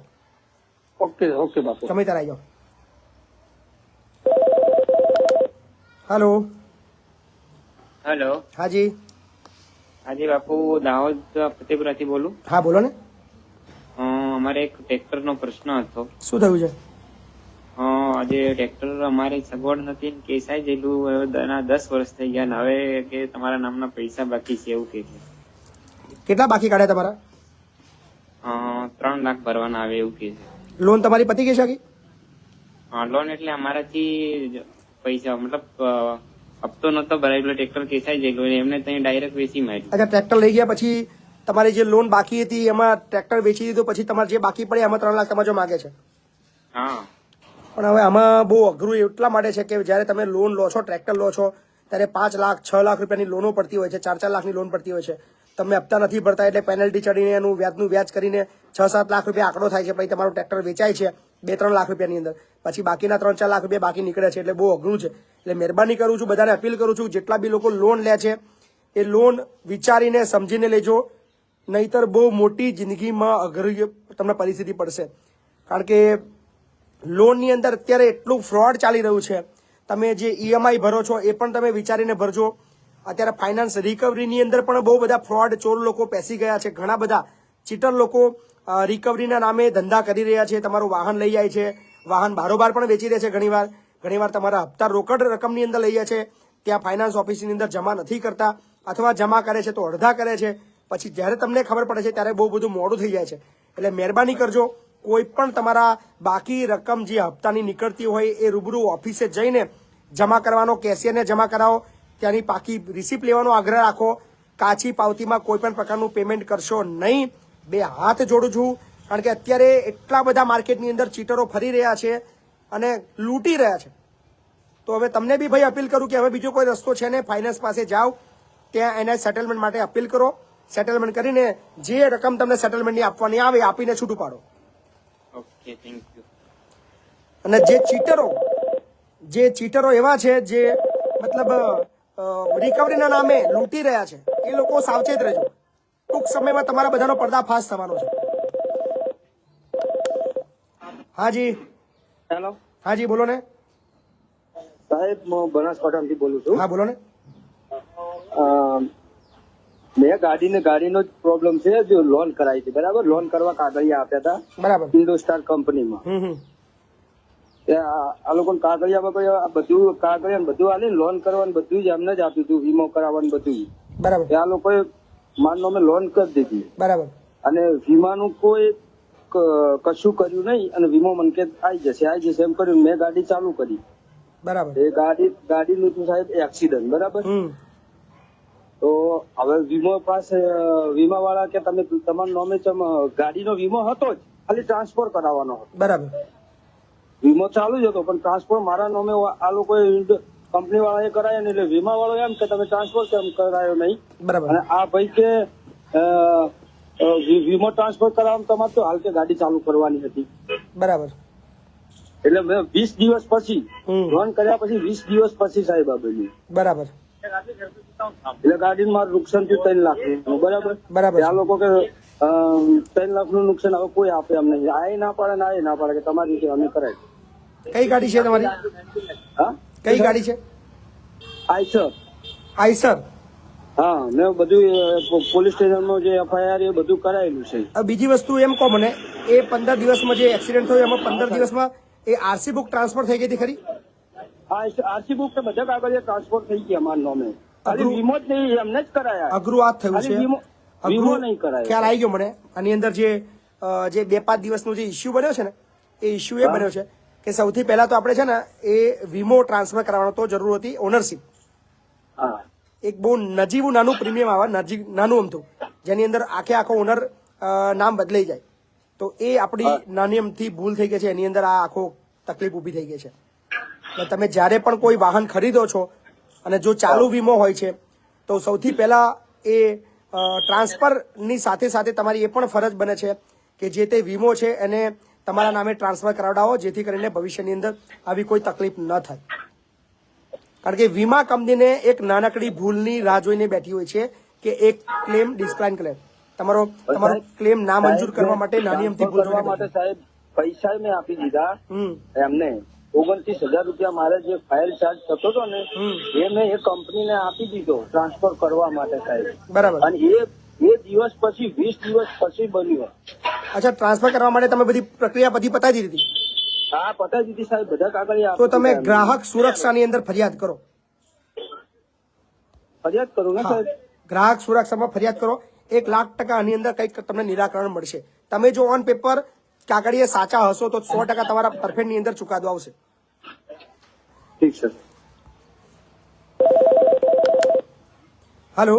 ઓકે બાપુ. ગમે ત્યારે આવી જાઓ. હેલો. હેલો. હાજી. હાજી બાપુ, દાહોદ ફતેપુરાથી બોલું. હા બોલો ને. અમારે એક ટ્રેક્ટર નો પ્રશ્ન હતો. શું થયું છે? આજે ટ્રેક્ટર અમારી સગવડ નથી ને કેસ આવી ગયેલું. 10 વર્ષ થઈ ગયા ને હવે કે તમારા નામના પૈસા બાકી છે એવું કે છે. કેટલા બાકી કાઢ્યા તમારા? 3 લાખ ભરવાના આવે એવું કે છે. લોન તમારી પતી ગઈ છે કે? લોન એટલે અમારાથી પૈસા મતલબ હપ્તો નતો ભરાયેલો, ટ્રેક્ટર કેસાઈ ગયેલું, એમને ત્યાં ડાયરેક્ટ વેચી માર્યું. અચ્છા, ટ્રેક્ટર લઈ ગયા પછી તમારી જે લોન બાકી હતી એમાં ટ્રેક્ટર વેચી દીધું, પછી તમારે જે બાકી પડે એમાં 3 લાખ તમારે જો માગે છે. હા. પણ હવે આમાં બહુ અઘરું એટલા માટે છે કે જ્યારે તમે લોન લો છો, ટ્રેક્ટર લો છો, ત્યારે 5 લાખ 6 લાખ રૂપિયાની લોનો પડતી હોય છે, 4 લાખની લોન પડતી હોય છે. તમે હપ્તા નથી ભરતા એટલે પેનલ્ટી ચડીને એનું વ્યાજ કરીને 6-7 લાખ રૂપિયા આંકડો થાય છે. પછી તમારું ટ્રેક્ટર વેચાય છે 2-3 લાખ રૂપિયાની અંદર, પછી બાકીના 3-4 લાખ રૂપિયા બાકી નીકળે છે. એટલે બહુ અઘરું છે. એટલે મહેરબાની કરું છું, બધાને અપીલ કરું છું, જેટલા બી લોકો લોન લે છે એ લોન વિચારીને સમજીને લેજો, નહીતર બહુ મોટી જિંદગીમાં અઘરી તમને પરિસ્થિતિ પડશે. કારણ કે લોનની અંદર અત્યારે એટલું ફ્રોડ ચાલી રહ્યું છે. તમે જે EMI ભરો છો એ પણ તમે વિચારીને ભરજો. અત્યારે ફાઇનાન્સ રિકવરીની અંદર પણ બહુ બધા ફ્રોડ ચોર લોકો પેસી ગયા છે. ઘણા બધા ચીટર લોકો રિકવરીના નામે ધંધા કરી રહ્યા છે. તમારું વાહન લઈ જાય છે, વાહન બારોબાર પણ વેચી રહે છે. ઘણીવાર તમારા હપ્તા રોકડ રકમની અંદર લઈ જાય છે, ત્યાં ફાઇનાન્સ ઓફિસની અંદર જમા નથી કરતા, અથવા જમા કરે છે તો અડધા કરે છે. પછી જ્યારે તમને ખબર પડે છે ત્યારે બહુ બધું મોડું થઈ જાય છે. એટલે મહેરબાની કરજો, કોઈ પણ તમારા બાકી રકમ જે હપ્તાની નીકળતી હોય એ રૂબરૂ ઓફિસે જઈને જમા કરવાનો, કેશિયરને જમા કરાવો, ત્યાંની પાકી રિસિપ્ટ લેવાનો આગ્રહ રાખો. કાચી પાવતીમાં કોઈ પણ પ્રકારનું પેમેન્ટ કરશો નહીં. 2 હાથ જોડું છું, કારણ કે અત્યારે એટલા બધા માર્કેટની અંદર ચીટરો ફરી રહ્યા છે અને લૂંટી રહ્યા છે. તો હવે તમને બી ભાઈ અપીલ કરું કે હવે બીજો કોઈ રસ્તો છે ને, ફાઇનાન્સ પાસે જાઓ, ત્યાં એને સેટલમેન્ટ માટે અપીલ કરો. સેટલમેન્ટ કરીને જે રકમ તમને સેટલમેન્ટની આપવાની આવે આપીને છૂટું પાડો. Okay, thank you. અને જે ચીટરો એવા છે જે મતલબ રિકવરીના નામે લૂંટી રહ્યા છે, એ લોકો સાવચેત રહેજો. ટૂંક સમયમાં તમારા બધાનો પર્દાફાશ થવાનો છે. હાજી. હેલો. હાજી બોલો ને. સાહેબ હું બનાસકાંઠાથી બોલું છું. હા બોલો ને. મેં ગાડીનો જ પ્રોબ્લેમ છે. જો લોન કરાવી હતી, બરાબર, લોન કરવા કાગળિયા આપ્યા હતા, બરાબર, ઇન્ડોસ્ટાર કંપનીમાં. આ લોકો કાગળિયામાં બધું કાગળિયા બધું આલે, લોન કરવાનું બધું જ એમને જ આપ્યું હતું, વીમો કરાવવાનું બધું. બરાબર. આ લોકોએ માનો અમે લોન કરી દીધી, બરાબર, અને વીમાનું કોઈ કશું કર્યું નહીં અને વીમો મને કે આવી જશે એમ કર્યું. મેં ગાડી ચાલુ કરી. બરાબર. એ ગાડીનું તો સાહેબ એક્સિડન્ટ, બરાબર. તો હવે વીમા વાળા કે તમે તમારા નામે ગાડીનો વીમો હતો જ, ખાલી ટ્રાન્સફર કરાવવાનો હતો. બરાબર. વીમો ચાલુ જ હતો પણ ટ્રાન્સફર મારા નામે આ લોકોએ કંપની વાળાએ કરાયો ને એટલે વીમા વાળો એમ કે તમે ટ્રાન્સફર કેમ કરાયો નહીં. બરાબર. અને આ ભાઈ કે વીમો ટ્રાન્સફર કરાવવામાં તમારે તો હાલ કે ગાડી ચાલુ કરવાની હતી. બરાબર. એટલે મેં 20 દિવસ પછી લોન કર્યા પછી 20 દિવસ પછી સાહેબ આ બન્યું. બરાબર. એટલે ગાડીનું મારું નુકસાન થયું 3 લાખનું. બરાબર. બરાબર. આ લોકો કે 3 લાખનું નુકસાન હવે કોઈ આપે એમ નહીં. આ ના પાડે ને આ ના પાડે કે તમારી રીતે અમે કરાય. કઈ ગાડી છે તમારી? હા, કઈ ગાડી છે? આઈસર. આઈસર. હા, મેં બધું પોલીસ સ્ટેશનમાં જે એફઆઈઆર એ બધું કરાયેલું છે. બીજી વસ્તુ એમ કહો મને, એ 15 દિવસમાં જે એક્સિડન્ટ થયો એમાં 15 દિવસમાં એ આરસી બુક ટ્રાન્સફર થઈ ગઈ હતી ખરી? આરસી બુક તો બધા કાગળિયા ટ્રાન્સફર થઈ ગયા મારા નામે. ખાલી વીમો જ નહીં, એમને જ કરાયા. અઘરું આ થયું છે. વીમો નહીં કરાયો. ખ્યાલ આવી ગયો મને. આની અંદર જે 2-5 દિવસનો જે ઇસ્યુ બન્યો છે ને, એ ઇસ્યુ એ બન્યો છે કે સૌથી પહેલા તો આપણે છે ને એ વીમો ટ્રાન્સફર કરવાનો તો જરૂર હતી ઓનરશીપ. હા, એક બહુ નજીવું નાનું પ્રીમિયમ આવે, નાનું અમથું, જેની અંદર આખો ઓનર નામ બદલાઈ જાય. તો એ આપણી નાની અમથી ભૂલ થઈ ગઈ છે, એની અંદર આ આખો તકલીફ ઊભી થઈ ગઈ છે. એટલે તમે જ્યારે પણ કોઈ વાહન ખરીદો છો અને જો ચાલુ વીમો હોય છે તો સૌથી પહેલા એ ટ્રાન્સફરની સાથે સાથે તમારી એ પણ ફરજ બને છે કે જે તે વીમો છે એને તમારા નામે ટ્રાન્સફર કરાવડાવો, જેથી કરીને ભવિષ્યની અંદર આવી કોઈ તકલીફ ન થાય. કારણ કે વીમા કંપનીને એક નાનકડી ભૂલની રાહ જોઈને બેઠી હોય છે કે એક ક્લેમ ડિસ્ક્લાઇન ક્લેમ તમારો ક્લેમ ના મંજૂર કરવા માટે નાની અમથી ભૂલ કરવા માટે સાહેબ પૈસા મેં આપી દીધા એમને. 29,000 રૂપિયા મારે જે ફાઇલ ચાર્જ થતો હતો ને એ મેં એ કંપનીને આપી દીધો ટ્રાન્સફર કરવા માટે સાહેબ. બરાબર. અને એ દિવસ પછી 20 દિવસ પછી બન્યું. અચ્છા, ટ્રાન્સફર કરવા માટે તમે બધી પ્રક્રિયા બધી પતાવી દીધી? હા, પતાવી દીધી સાહેબ, બધા કાગળિયા. તો તમે ગ્રાહક સુરક્ષાની અંદર ફરિયાદ કરો. ફરિયાદ કરું ને સાહેબ? ગ્રાહક સુરક્ષામાં ફરિયાદ કરો. 1,00,000% આની અંદર કંઈક તમને નિરાકરણ મળશે. તમે જો ઓન પેપર કાગળિયા સાચા હશો તો 100% તમારા પરફેક્ટ ની અંદર ચુકાદો આવશે. ઠીક છે. હેલો.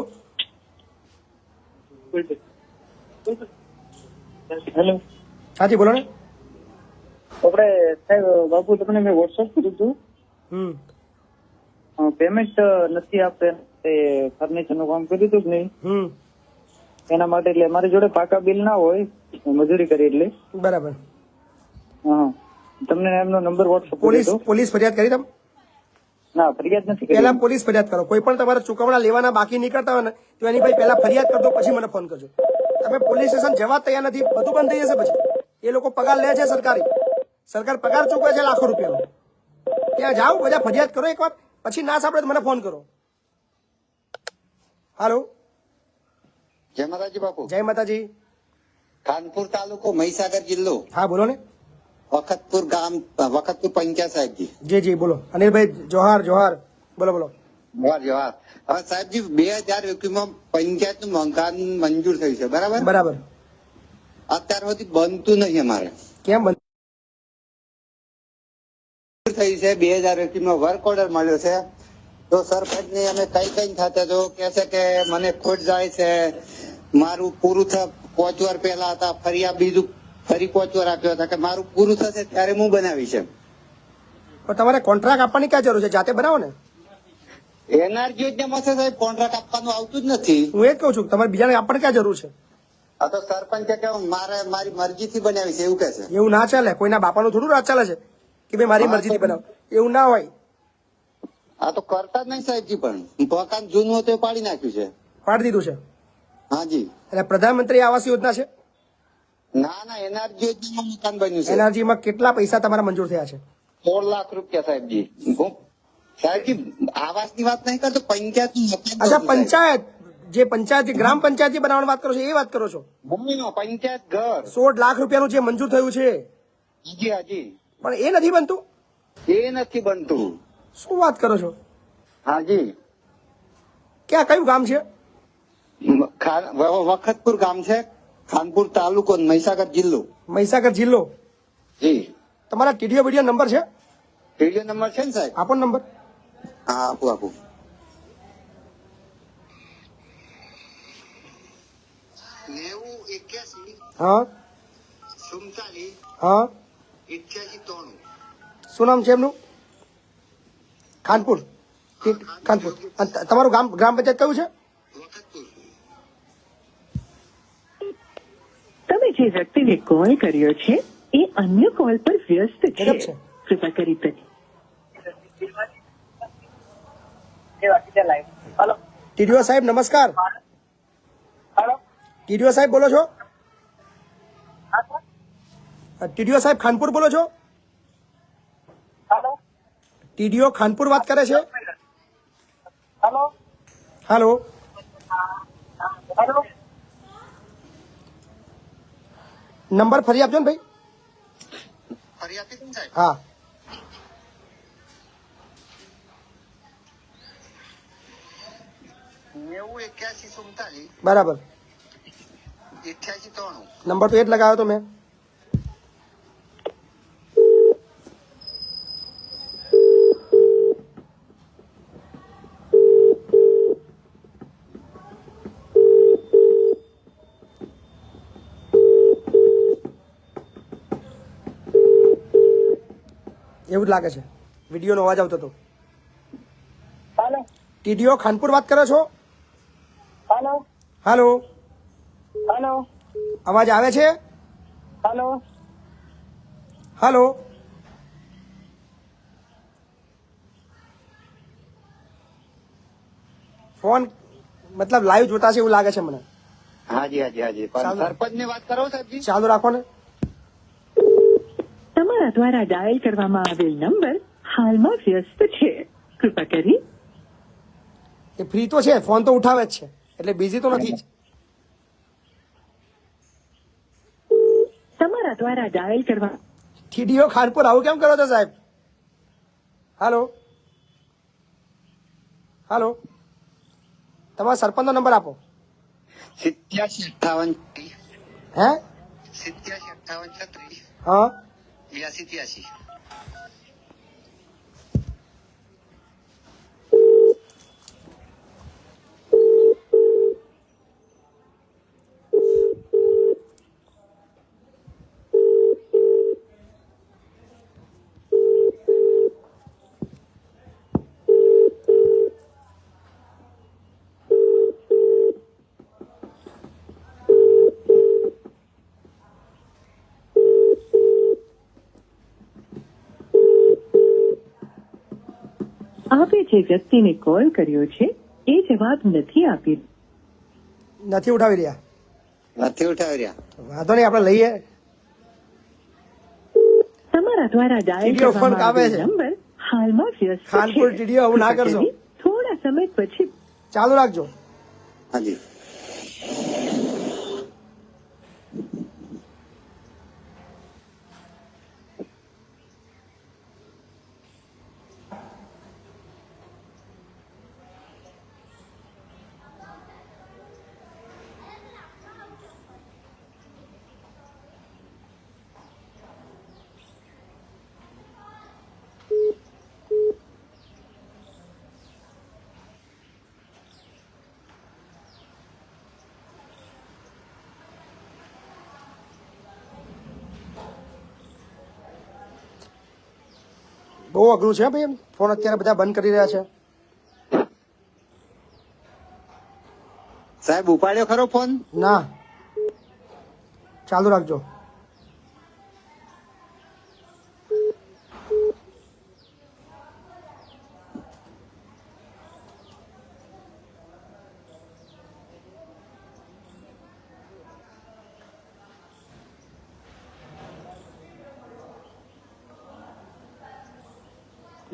હેલો. હાજી બોલો ને. આપણે સાહેબ બાપુ તમને મેં વોટ્સઅપ કર્યું હતું. પેમેન્ટ નથી આપે તે ફર્નિચર નું કામ કર્યું હતું કે નહીં એના માટે. એટલે મારી જોડે પાકા બિલ ના હોય, મજૂરી કરી એટલે. બરાબર. હા, તમને એમનો નંબર વોટ્સઅપ પોલીસ ફરિયાદ કરી તમે? ના, ફરિયાદ નથી કરી. પહેલા પોલીસ ફરિયાદ કરો. કોઈ પણ તમારા ચુકવણા લેવાના બાકી નીકળતા હોય ને તો એની ભાઈ પહેલા ફરિયાદ કરજો, પછી મને ફોન કરજો. તમે પોલીસ સ્ટેશન જવા તૈયાર નથી, બધું બંધ થઈ જશે. પછી એ લોકો પગાર લે છે, સરકાર પગાર ચૂકવે છે લાખો રૂપિયાનો. ત્યાં જાઓ, બધા ફરિયાદ કરો એકવાર, પછી ના સાંભળે તો મને ફોન કરો. હાલો. જય માતાજી બાપુ. જય માતાજી. ખાનપુર તાલુકો, મહીસાગર જિલ્લો. હા બોલો ને. વખતપુર ગામ, વખતપુર પંચાયત સાહેબજી. જી બોલો. અનિલભાઈ જોહાર. બોલો. જોહાર. હવે સાહેબજી 2021માં પંચાયત નું મકાન મંજૂર થયું છે, બરાબર. અત્યાર સુધી બનતું નહીં અમારે. કેમ બંધ થયું છે? 2021માં વર્ક ઓર્ડર મળ્યો છે તો સરપંચ ને અમે કઈ થતા તો કે છે કે મને ખોટ જાય છે, મારું પૂરું 5 વાર પહેલા હતા, ફરી 5 વાર આપ્યો હતા કે મારું પૂરું થશે ત્યારે હું બનાવી છે. પણ તમારે કોન્ટ્રાક્ટ આપવાની ક્યાં જરૂર છે? જાતે બનાવો ને. એનઆરજી યોજનામાં છે સાહેબ, કોન્ટ્રાક્ટ આપવાનું આવતું જ નથી. હું એ જ કહું છું, તમારે બીજાને આપવાની ક્યાં જરૂર છે? આ તો સરપંચ કે મારી મરજીથી બનાવી છે એવું કે છે. એવું ના ચાલે. કોઈના બાપાનું થોડું રાજ ચાલે છે કે ભાઈ મારી મરજીથી બનાવ. એવું ના હોય. આ તો કરતા જ નહીં સાહેબજી. પણ મકાન જૂનું હતું એ પાડી નાખ્યું છે. પાડી દીધું છે? હાજી. એટલે પ્રધાનમંત્રી આવાસ યોજના છે? ના, એનઆરજી યોજનામાં મકાન બન્યું છે. એનઆરજી માં કેટલા પૈસા તમારા મંજૂર થયા છે? 16 લાખ રૂપિયા સાહેબજી. સાહેબજી આવાસની વાત નહીં કરતો, પંચાયત. અચ્છા, પંચાયત જે ગ્રામ પંચાયત જે બનાવવાની વાત કરો છો એ વાત કરો છો? પંચાયત ઘર 16 લાખ રૂપિયાનું જે મંજૂર થયું છે. હાજી. પણ એ નથી બનતું? એ નથી બનતું. શું વાત કરો છો? હાજી. કયું ગામ છે? વખતપુર ગામ છે, ખાનપુર તાલુકો, મહીસાગર જિલ્લો. મહીસાગર જિલ્લો. જી તમારા ટીડીઓ વિડીયો નંબર છે? વિડીયો નંબર છે ને સાહેબ? આપો ને નંબર. હા આપું. 9081 હા 47 હા 8893. શું નામ છે એમનું? ખાનપુર. ખાનપુર. અને તમારું ગ્રામ પંચાયત કયું છે? તમે જે વ્યક્તિને કોલ કર્યો છે એ અન્ય કોલ પર વ્યસ્ત છે. ગજબ છે. કૃપા કરી ટીડીઓ સાહેબ નમસ્કાર. ટીડીઓ સાહેબ બોલો છો? ટીડીઓ સાહેબ ખાનપુર બોલો છો? ટીડીઓ ખાનપુર વાત કરે છે? હાલો. નંબર ફરી આપજો ને ભાઈ. ફરી આપી દઉં સાહેબ? હા. 9081 બરાબર. 8893. નંબર તો એ જ લગાવ્યો તો મેં. એવું જ લાગે છે. વિડીયોનો અવાજ આવતો હતો. ટીડીઓ ખાનપુર વાત કરો છો? હાલો. અવાજ આવે છે? હાલો. ફોન મતલબ લાઈવ જોતા છે એવું લાગે છે મને. હાજી પણ સરપંચ ની વાત કરો સાહેબજી? ચાલુ રાખો ને. તમારા દ્વારા ડાયલ કરવામાં આવેલ નંબર હાલમાં વ્યસ્ત છે. કૃપા કરી એ ફ્રી તો છે, ફોન તો ઉઠાવે જ છે, એટલે બિઝી તો નથી જ. તમારા દ્વારા ડાયલ કરવા ટીડીઓ ખાનપુર આવું કેમ કરો છો સાહેબ? હાલો. હાલો. તમારા સરપંચનો નંબર આપો. 8758 હે 8758 હા 8283. આપે જે વ્યક્તિને કોલ કર્યો છે એ જવાબ નથી આપી નથી ઉઠાવી રહ્યા. નથી ઉઠાવી રહ્યા. વાંધો નહીં, આપણે લઈએ. તમારા દ્વારા ડાયલ ટીડીઓ ફોન કરવામાં કાપે આવેલ છે. નંબર હાલમાં વ્યસ્ત છે. ખાનપુર ટીડીઓ આવું ના કૃપા કરશો. કરી થોડા સમય પછી ચાલુ રાખજો. હાજી. બહુ અઘરું છે ભાઈ. ફોન અત્યારે બધા બંધ કરી રહ્યા છે. સાહેબ ઉપાડ્યો ખરો ફોન? ના, ચાલુ રાખજો.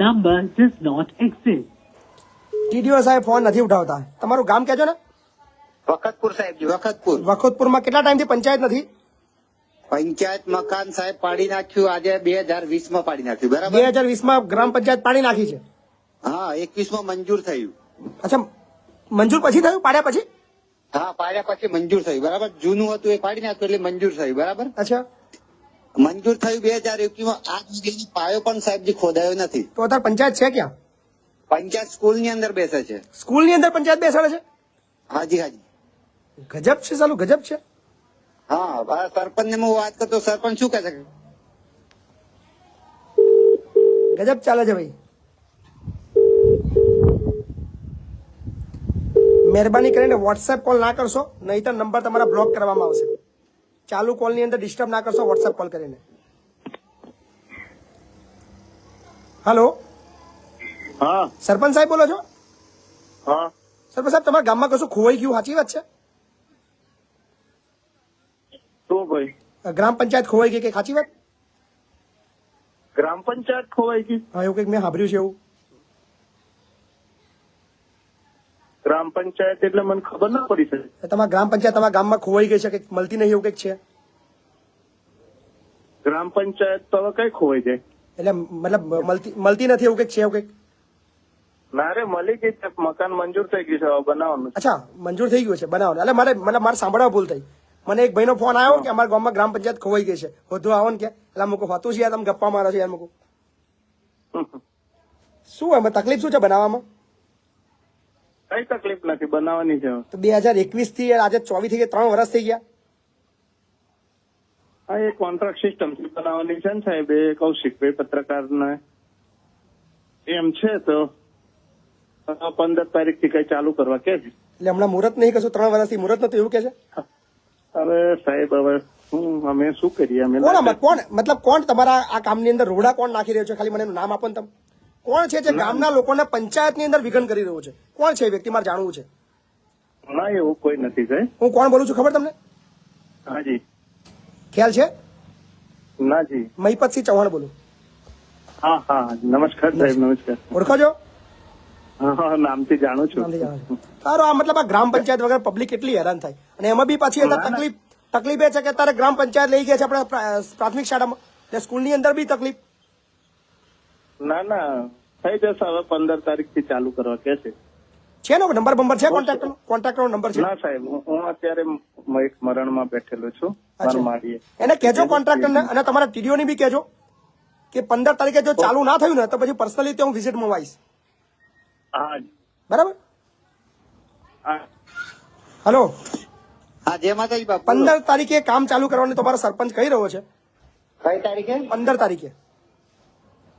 number does not exist. TDO સાહેબ ફોન નથી ઉઠાવતા. તમારું ગામ કહેજો ને. વખતપુર સાહેબજી, વખતપુર. વખતપુરમાં કેટલા ટાઈમથી પંચાયત નથી? પંચાયત મકાન સાહેબ પાડી નાખ્યું. આજે 2020 માં પાડી નાખ્યું. બરાબર. 2020માં ગ્રામ પંચાયત પાડી નાખી છે. હા 21 માં મંજૂર થયું. અચ્છા, મંજૂર પછી થયું? પાડ્યા પછી? હા પાડ્યા પછી મંજૂર થયું. બરાબર. જૂનું હતું એ પાડી નાખ્યું એટલે મંજૂર થયું. બરાબર. અચ્છા. મંજૂર થયું 2021 માં, આજ સુધીનો પાયો પણ સાહેબજી ખોદાયો નથી. તો અત્યારે પંચાયત છે ક્યાં? પંચાયત સ્કૂલની અંદર બેસે છે. સ્કૂલની અંદર પંચાયત બેસાડે છે? હાજી હાજી. ગજબ છે, સાલું ગજબ છે. હા, સરપંચ ને હું વાત કરતો, સરપંચ શું કહે છે? ગજબ ચાલે છે ભાઈ. મહેરબાની કરીને વોટ્સએપ કોલ ના કરશો, નહીતર નંબર તમારા બ્લોક કરવામાં આવશે. ચાલુ કોલ ની અંદર ડિસ્ટર્બ ના કરશો વોટ્સએપ કોલ કરીને. હેલો, હા સરપંચ સાહેબ બોલો છો? હા સરપંચ સાહેબ, તમારા ગામમાં કશું ખોવાઈ ગયું, સાચી વાત છે? શું ભાઈ? ગ્રામ પંચાયત ખોવાઈ ગઈ કે સાચી વાત? ગ્રામ પંચાયત ખોવાઈ ગઈ? હા, એવું કંઈક મેં સાંભળ્યું છે. એવું ગ્રામ પંચાયત એટલે મને ખબર ના પડી છે. તમારા ગ્રામ પંચાયત તમારા ગામમાં ખોવાઈ ગઈ છે કે મળતી નહીં, એવું કંઈક છે? ગ્રામ પંચાયત તો હવે કઈ ખોવાઈ જાય? એટલે મતલબ મળતી નથી, એવું કંઈક છે? એવું કંઈક? ના રે, મળી ગઈ છે, મકાન મંજૂર થઈ ગયું છે, હવે બનાવવાનું. અચ્છા, મંજૂર થઈ ગયું છે, બનાવો. એટલે મારે સાંભળવા ભૂલ થઈ. મને એક ભાઈનો ફોન આવ્યો કે અમારા ગામમાં ગ્રામ પંચાયત ખોવાઈ ગઈ છે, વધુ આવો ને કે. એટલે મૂકો હોતું છે યાર, તમે ગપ્પા મારો છો યાર. મૂકો શું એમાં તકલીફ શું છે બનાવવામાં? કઈ તકલીફ નથી, બનાવવાની છે. તો 2021 થી આજે 24 થઈ ગયા, 3 વર્ષ થઈ ગયા. હા, એ કોન્ટ્રાક્ટ સિસ્ટમ થી બનાવવાની છે ને સાહેબ. એ કૌશિકભાઈ પત્રકારને એમ છે, તો 15 તારીખ થી કઈ ચાલુ કરવા કે છે. એટલે હમણાં મુહૂર્ત નહીં કશું, 3 વર્ષથી મુહૂર્ત નતું, એવું કે છે? અરે સાહેબ, હવે અમે શું કરીએ? અમે કોણ તમારા આ કામની અંદર રોડા કોણ નાખી રહ્યો છે? ખાલી મને એનું નામ આપો ને તમે. કોણ છે જે ગામના લોકોને પંચાયતની અંદર વિઘન કરી રહ્યો છે? કોણ છે એ વ્યક્તિ? મારે જાણવું છે. ના, એવું કોઈ નથી સાહેબ. હું કોણ બોલું છું ખબર તમને? હાજી. ખ્યાલ છે? ના જી. મહિપતસિંહ ચૌહાણ બોલું. હા હા, નમસ્કાર સાહેબ, નમસ્કાર. ઓળખો છો? હા, નામથી જાણું છું. સારું. આ મતલબ આ ગ્રામ પંચાયત વગર પબ્લિક કેટલી હેરાન થાય. અને એમાં બી પાછી તકલીફ એ છે કે અત્યારે ગ્રામ પંચાયત લઈ ગયા છે આપણે પ્રાથમિક શાળામાં, એટલે સ્કૂલની અંદર બી તકલીફ. ના ના, થઈ જશે હવે. 15 તારીખ થી ચાલુ કરવા કે છે. છે ને નંબર છે કોન્ટ્રાક્ટરનો નંબર છે? ના સાહેબ, હું અત્યારે એક મરણમાં બેઠેલો છું. એને કહેજો કોન્ટ્રાક્ટરને, અને તમારા ટીડીઓ ની બી કહેજો કે 15 તારીખે જો ચાલુ ના થયું ને તો પછી પર્સનલી હું વિઝિટમાં આવીશ. હા, બરાબર. હેલો. હા, જય માતાજી બાપુ. 15 તારીખે કામ ચાલુ કરવાનું તમારો સરપંચ કહી રહ્યો છે. કઈ તારીખે? 15 તારીખે.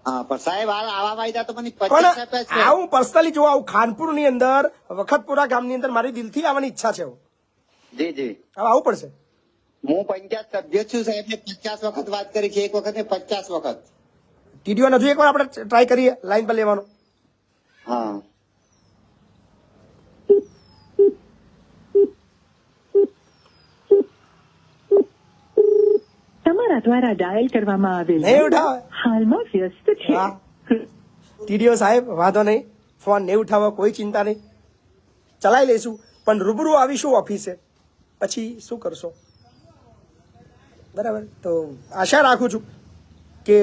હા, પણ સાહેબ આવા વાયદા તો મને 50 આપ્યા છે. હું પર્સનલી જો આવું ખાનપુર ની અંદર, વખતપુરા ગામની અંદર મારી દિલથી આવવાની ઈચ્છા છે. જી જી, હવે આવવું પડશે. હું પંચાયત સભ્ય છું સાહેબ ને 50 વખત વાત કરી છે. એક વખત ને 50 વખત. ટીડીઓ હજુ એકવાર આપણે ટ્રાય કરીએ લાઈન પર લેવાનો. હા, તમારા દ્વારા ડાયલ કરવામાં આવેલ નહીં ઉઠાવે, હાલમાં વ્યસ્ત છે. ટીડીઓ સાહેબ વાંધો નહીં, ફોન નહીં ઉઠાવો, કોઈ ચિંતા નહીં, ચલાવી લઈશું. પણ રૂબરૂ આવીશું ઓફિસે, પછી શું કરશો? બરાબર. તો આશા રાખું છું કે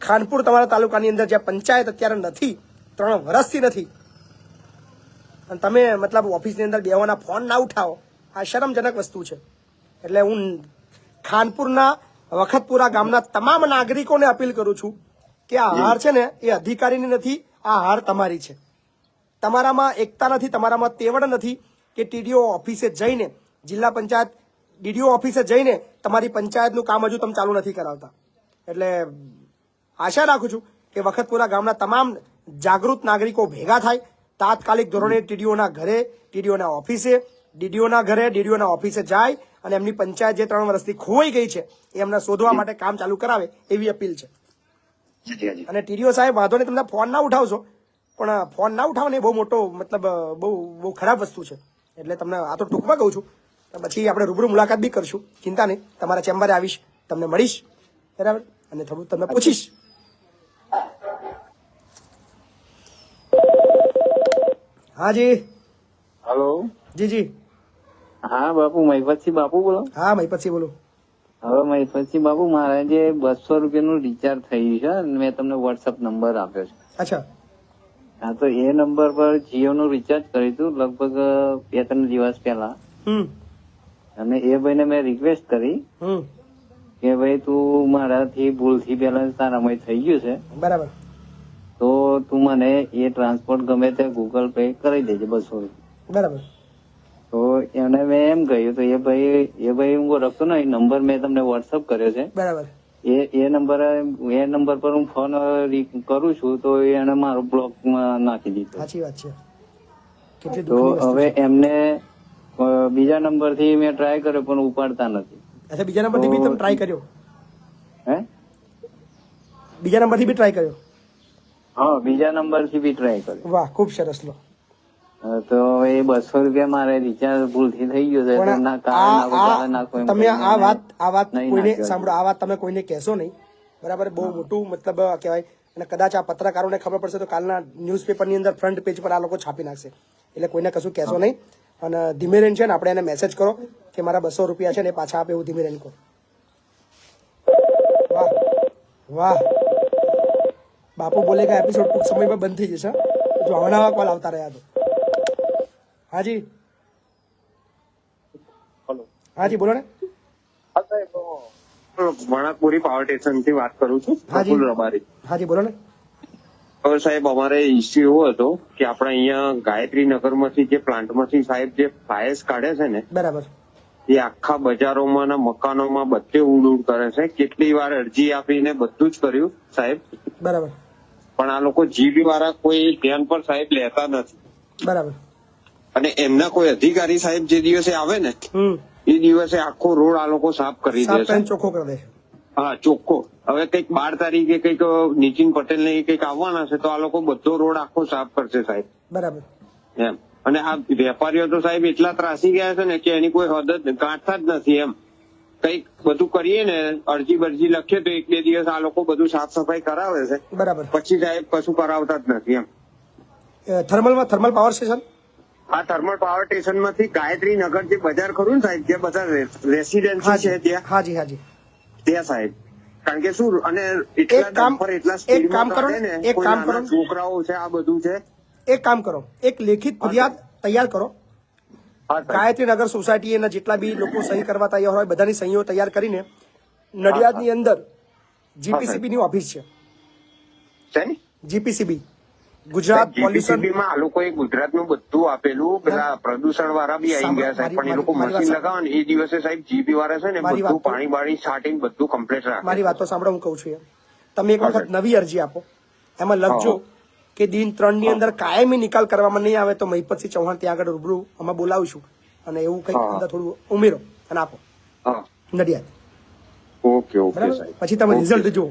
ખાનપુર તમારા તાલુકાની અંદર જ્યાં પંચાયત અત્યારે નથી, 3 વર્ષથી નથી, અને તમે મતલબ ઓફિસની અંદર બેવાના ફોન ના ઉઠાવો, આ શરમજનક વસ્તુ છે. એટલે હું ખાનપુરના વખતપુરા ગામના તમામ નાગરિકોને અપીલ કરું છું કે આ હાર છે ને એ અધિકારીની નથી, આ હાર તમારી છે. તમારામાં એકતા નથી, તમારામાં તેવડ નથી કે ટીડીઓ ઓફિસે જઈને, જિલ્લા પંચાયત ડીડીઓ ઓફિસે જઈને તમારી પંચાયતનું કામ હજુ તમે ચાલુ નથી કરાવતા. એટલે આશા રાખું છું કે વખતપુરા ગામના તમામ જાગૃત નાગરિકો ભેગા થાય, તાત્કાલિક ધોરણે ટીડીઓના ઘરે, ટીડીઓના ઓફિસે, ડીડીઓના ઘરે, ડીડીઓના ઓફિસે જાય અને એમની પંચાયત જે 3 વર્ષથી ખોવાઈ ગઈ છે એમને શોધવા માટે કામ ચાલુ કરાવે એવી અપીલ છે. અને ટીડીઓ સાહેબ વાંધો નહીં, તમને ફોન ના ઉઠાવશો, પણ ફોન ના ઉઠાવો ને બહુ મોટો મતલબ બહુ ખરાબ વસ્તુ છે. એટલે તમને આ તો ટૂંકમાં કહું છું, પછી આપણે રૂબરૂ મુલાકાત બી કરશું, ચિંતા નહીં. તમારા ચેમ્બરે આવીશ, તમને મળીશ, બરાબર, અને થોડું તમને પૂછીશ. હા જી. હેલો. જી જી. હા બાપુ, મહિપતસિંહ બાપુ બોલો? હા, મહિપતસિંહ બોલું. હવે મહિપતસિંહ બાપુ, મારે જે 200 રૂપિયાનું રિચાર્જ થયું છે, મેં તમને વોટ્સઅપ નંબર આપ્યો છે. અચ્છા. હા, તો એ નંબર પર જીઓ નું રિચાર્જ કર્યું હતું લગભગ 2-3 દિવસ પહેલા. અને એ ભાઈને મેં રિક્વેસ્ટ કરી કે ભાઈ તું મારાથી ભૂલથી બેલેન્સ તારામાં થઈ ગયું છે, બરાબર. તો તું મને એ ટ્રાન્સપોર્ટ ગમે તે ગૂગલ પે કરી દેજે 200 રૂપિયા. બરાબર. તો એને મેં એમ કહ્યું તો એ ભાઈ હું રખતો ને નંબર મેં તમને વોટ્સઅપ કર્યો છે. બરાબર. એ નંબર પર હું ફોન કરું છું તો એને મારો બ્લોક નાખી દીધો. સાચી વાત છે. કેટલી તો દુઃખની વસ્તુ હવે છે. એમને બીજા નંબર થી મેં ટ્રાય કર્યો પણ ઉપાડતા નથી. અચ્છા, બીજા નંબરથી બી તમે ટ્રાય કર્યો? હે? બીજા નંબરથી બી ટ્રાય કર્યો? હા, બીજા નંબર થી બી ટ્રાય કર્યો. વાહ, ખૂબ સરસ. લો, તો હવે એ 200 રૂપિયા મારે રિચાર્જ ભૂલથી થઈ ગયું છે. પણ ના કાલે નાખો એમ તમે કરીને આ વાત નહીં કોઈને નાખ્યો. સાંભળો, આ વાત તમે કોઈને કહેશો નહીં, બરાબર? બહુ મોટું મતલબ કહેવાય. અને કદાચ આ પત્રકારોને ખબર પડશે તો કાલના ન્યૂઝપેપરની અંદર ફ્રન્ટ પેજ પર આ લોકો છાપી નાખશે. એટલે કોઈને કશું કહેશો નહીં. અને ધીમેરેન છે ને, આપણે એને મેસેજ કરો કે મારા 200 રૂપિયા છે ને એ પાછા આપે, એવું ધીમેરેન કહો. વાહ વાહ, બાપુ બોલેગા એપિસોડ ટૂંક સમયમાં બંધ થઈ જશે. જો હમણાં કોલ આવતા રહ્યા તો. હાજી હાજી, બોલો ને. વણાકપુરી પાવર સ્ટેશન થી વાત કરું છું. હાજી. પ્રફુલ્લ રબારી. હાજી, બોલો ને. હવે સાહેબ, અમારે ઇસ્યુ એવો હતો કે આપણે અહીંયા ગાયત્રી નગરમાંથી જે પ્લાન્ટમાંથી સાહેબ જે ફાયર્સ કાઢે છે ને, બરાબર. એ આખા બજારોમાં ને મકાનોમાં બધે ઉડ ઉડ કરે છે. કેટલી વાર અરજી આપીને બધું જ કર્યું સાહેબ, બરાબર. પણ આ લોકો જીબી વાળા કોઈ ધ્યાન પર સાહેબ લેતા નથી. બરાબર. અને એમના કોઈ અધિકારી સાહેબ જે દિવસે આવે ને એ દિવસે આખો રોડ આ લોકો સાફ કરી દે છે. ચોખ્ખો કરી દે છે. હા, ચોખ્ખો. હવે કંઈક 12 તારીખે કંઈક નીતિન પટેલ ને કંઈક આવવાના છે તો આ લોકો બધો રોડ આખો સાફ કરશે સાહેબ. બરાબર. એમ. અને આ વેપારીઓ તો સાહેબ એટલા ત્રાસી ગયા છે ને કે એની કોઈ હદ જ ગાંઠતા જ નથી. એમ કંઈક બધું કરીએ ને, અરજી બરજી લખીએ તો 1-2 દિવસ આ લોકો બધું સાફ સફાઈ કરાવે છે, બરાબર. પછી સાહેબ કશું કરાવતા જ નથી. એમ. થર્મલ પાવર સ્ટેશન, આ થર્મલ પાવર સ્ટેશન માંથી ગાયત્રી નગર જે બજાર ખરું ને સાહેબ, જે બધા રેસિડેન્સી છે ત્યાં, હાજી હાજી, ત્યાં સાહેબ. કારણ કે શું, અને એટલા ડમ્પર એટલા સ્પીડમાં કાઢે ને, કોઈ નાના છોકરાઓ છે, આ બધું છે. એક કામ કરો, એક લેખિત ફરિયાદ તૈયાર કરો. ગાયત્રી નગર સોસાયટી જેટલા બી લોકો સહી કરવા તૈયાર હોય બધાની સહીઓ તૈયાર કરીને નડિયાદની અંદર જીપીસીબી ની ઓફિસ છે. GPCB, Gujarat pollution. માં આ લોકોએ ગુજરાતનું બધું આપેલું, પેલા પ્રદૂષણ વાળા બી આવી ગયા સાહેબ, પણ એ લોકો મશીન લગાવે ને એ દિવસે સાહેબ જીબી વાળા છે ને બધું પાણી બાણી સ્ટાર્ટિંગ બધું કમ્પ્લીટ રાખે. મારી વાત તો સાંભળો, હું કહું છું તમે એક વખત નવી અરજી આપો, એમાં લખજો કે દિન 3 ની અંદર કાયમી નિકાલ કરવામાં નહીં આવે તો મહિપતસિંહ ચૌહાણ ત્યાં આગળ રૂબરૂ અમે બોલાવીશું, અને એવું કંઈક અંદર થોડું ઉમેરો અને આપો નડિયાદ. ઓકે ઓકે સાહેબ, પછી તમે રિઝલ્ટ જુઓ.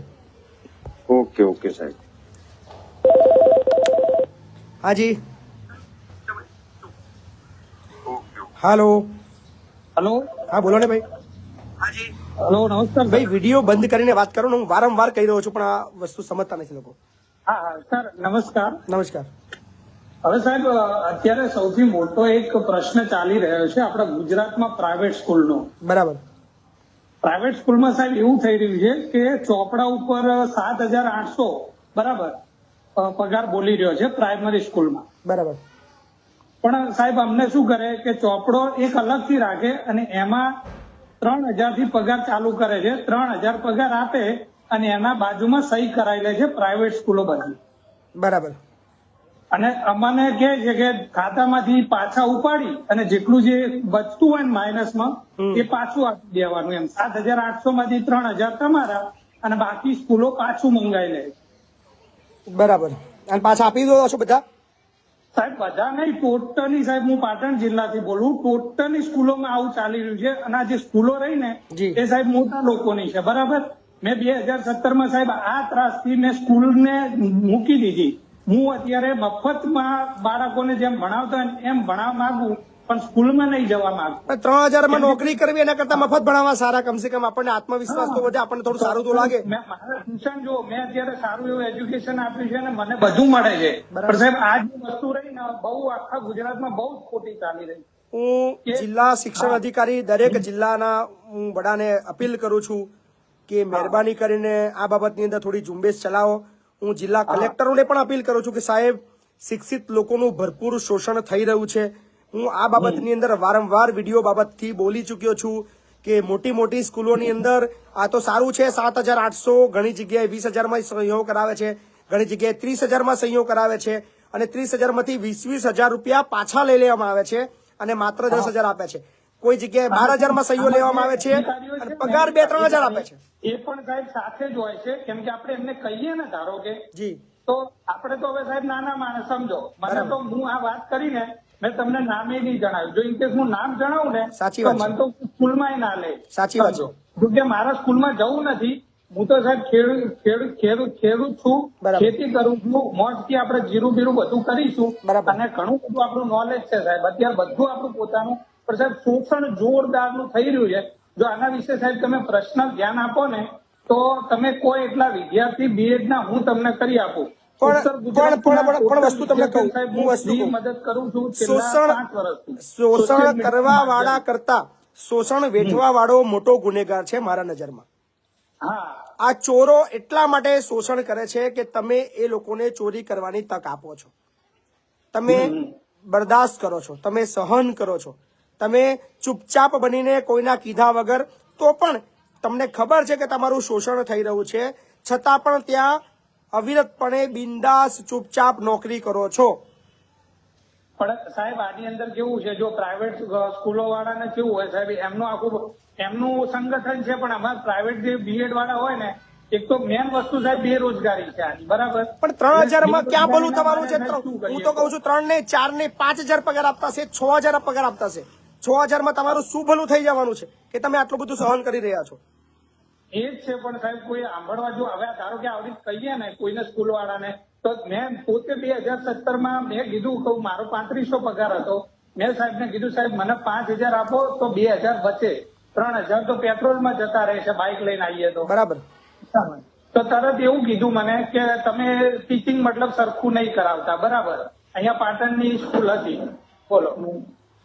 ઓકે ઓકે સાહેબ. હાજી, હાલો. હેલો, હા બોલો ને ભાઈ. હેલો, નમસ્કાર ભાઈ, વિડીયો બંધ કરીને વાત કરો ને. હું વારંવાર કહી રહ્યો છું પણ આ વસ્તુ સમજતા નથી લોકો. હા સર, નમસ્કાર. નમસ્કાર. હવે સાહેબ, અત્યારે સૌથી મોટો એક પ્રશ્ન ચાલી રહ્યો છે આપણા ગુજરાતમાં પ્રાઇવેટ સ્કૂલનો. બરાબર. પ્રાઇવેટ સ્કૂલમાં સાહેબ એવું થઈ રહ્યું છે કે ચોપડા ઉપર 7,800 બરાબર પગાર બોલી રહ્યો છે પ્રાઇમરી સ્કૂલમાં. બરાબર. પણ સાહેબ અમને શું કરે કે ચોપડો એક અલગથી રાખે અને એમાં 3,000 થી પગાર ચાલુ કરે છે. 3,000 પગાર આપે અને એના બાજુમાં સહી કરાવી લે છે પ્રાઇવેટ સ્કૂલો બધી. બરાબર. અને અમને કહે છે કે ખાતામાંથી પાછા ઉપાડી અને જેટલું જે બચતું હોય ને માઇનસમાં એ પાછું આપી દેવાનું. એમ 7,800 માંથી 3,000 તમારા અને બાકી સ્કૂલો પાછું મંગાવી લે. બરાબર. અને પાછા આપી દો છો બધા? સાહેબ બધા નહીં, ટોટલી. સાહેબ હું પાટણ જિલ્લાથી બોલું. ટોટલી સ્કૂલોમાં આવું ચાલી રહ્યું છે. અને આ જે સ્કૂલો રહી ને એ સાહેબ મોટા લોકોની છે. બરાબર. મેં 2017માં સાહેબ આ ત્રાસથી મેં સ્કૂલને મૂકી દીધી. હું અત્યારે મફતમાં બાળકોને જેમ ભણાવતા એમ ભણાવવા માંગુ, પણ સ્કૂલમાં નહીં જવા માંગુ. 3,000 માં નોકરી કરવી એના કરતા મફત ભણાવવા સારા. કમસે કમ આપણને આત્મવિશ્વાસ તો વધે, આપણને થોડું સારું તો લાગે. મારા ટ્યુશન જો મેં અત્યારે સારું એવું એજ્યુકેશન આપ્યું છે અને મને બધું મળે છે. પણ સાહેબ આ જે વસ્તુ રહી ને બહુ આખા ગુજરાતમાં બહુ જ ખોટી ચાલી રહી. હું જિલ્લા શિક્ષણ અધિકારી દરેક જિલ્લાના હું વડાને અપીલ કરું છું કે મહેરબાની કરીને આ બાબતની અંદર થોડી ઝુંબેશ ચલાવો. હું જિલ્લા કલેક્ટરોને પણ અપીલ કરું છું કે સાહેબ, શિક્ષિત લોકોનું ભરપૂર શોષણ થઈ રહ્યું છે. હું આ બાબતની અંદર વારંવાર વિડીયો બાબતથી બોલી ચુક્યો છું કે મોટી મોટી સ્કૂલોની અંદર આ તો સારું છે 7,800, ઘણી જગ્યાએ 20,000 માં સહીઓ કરાવે છે, ઘણી જગ્યાએ 30,000 માં સહીઓ કરાવે છે અને 30,000 માંથી 20,000 રૂપિયા પાછા લઈ લેવામાં આવે છે અને માત્ર 10,000 આપે છે. કોઈ જગ્યાએ 12,000 માં સહીઓ લેવામાં આવે છે અને પગાર 2-3,000 આપે છે. એ પણ સાહેબ સાથે જ હોય છે, કેમ કે આપણે એમને કહીએ ને ધારો કે જી તો આપણે તો હવે સાહેબ નાના માણસ સમજો, મને તો હું આ વાત કરીને મેં તમને નામે નહીં જણાવ્યું, જો ઇનકેસ હું નામ જણાવું ને સાચી તો વાત છે. મને તો સ્કૂલમાં ના લે. સાચી વાત છે. જો કે મારા સ્કૂલમાં જવું નથી, હું તો સાહેબ ખેડૂત છું, ખેતી કરું છું, મોજથી આપણે જીરું બીરું બધું કરીશું અને ઘણું બધું આપણું નોલેજ છે સાહેબ, અત્યારે બધું આપણું પોતાનું, પણ સાહેબ શોષણ જોરદારનું થઈ રહ્યું છે. જો આના વિશે સાહેબ તમે પર્સનલ ધ્યાન આપો ને તો તમે કોઈ એટલા વિદ્યાર્થી બીએડ ના હું તમને કરી આપું. પણ વસ્તુ તમને કહું, હું વસ્તુ કહું, મદદ કરું છું શોષણ કરવા વાળા કરતા શોષણ વેઠવા વાળો મોટો ગુનેગાર છે મારા નજરમાં. આ ચોરો એટલા માટે શોષણ કરે છે કે તમે એ લોકોને ચોરી કરવાની તક આપો છો, તમે બરદાસ્ત કરો છો, તમે સહન કરો છો, તમે ચૂપચાપ બનીને કોઈના કીધા વગર, તો પણ તમને ખબર છે કે તમારું શોષણ થઈ રહ્યું છે છતાં પણ ત્યાં અવિરતપણે બિંદાસ ચૂપચાપ નોકરી કરો છો. પણ સાહેબ આની અંદર કેવું છે, જો પ્રાઇવેટ સ્કૂલો વાળાને કેવું હોય સાહેબ, એમનું સંગઠન છે, પણ અમારા પ્રાઇવેટ જે બીએડ વાળા હોય ને, એક તો મેન વસ્તુ સાહેબ બેરોજગારી છે આની, બરાબર. પણ 3,000 માં ક્યાં ભલું તમારું છે? હું તો કઉ છું 3 ને 4 ને 5,000 પગાર આપતા છે, 6,000 પગાર આપતા છે. 6,000 માં તમારું શું ભલું થઈ જવાનું છે કે તમે આટલું બધું સહન કરી રહ્યા છો? એ જ છે, પણ સાહેબ કોઈ સાંભળવા, જો હવે ધારો કે આવડી કહીએ ને કોઈને સ્કૂલ વાળાને, તો મેં પોતે 2017 માં મેં કીધું કે મારો 3500 પગાર હતો, મેં સાહેબને કીધું સાહેબ મને 5,000 આપો તો 2,000 બચે, 3,000 તો પેટ્રોલમાં જતા રહે છે બાઇક લઈને આવીએ તો. બરાબર. તો તરત એવું કીધું મને કે તમે ટીચિંગ મતલબ સરખું નહીં કરાવતા, બરાબર. અહીંયા પાટણની સ્કૂલ હતી, બોલો.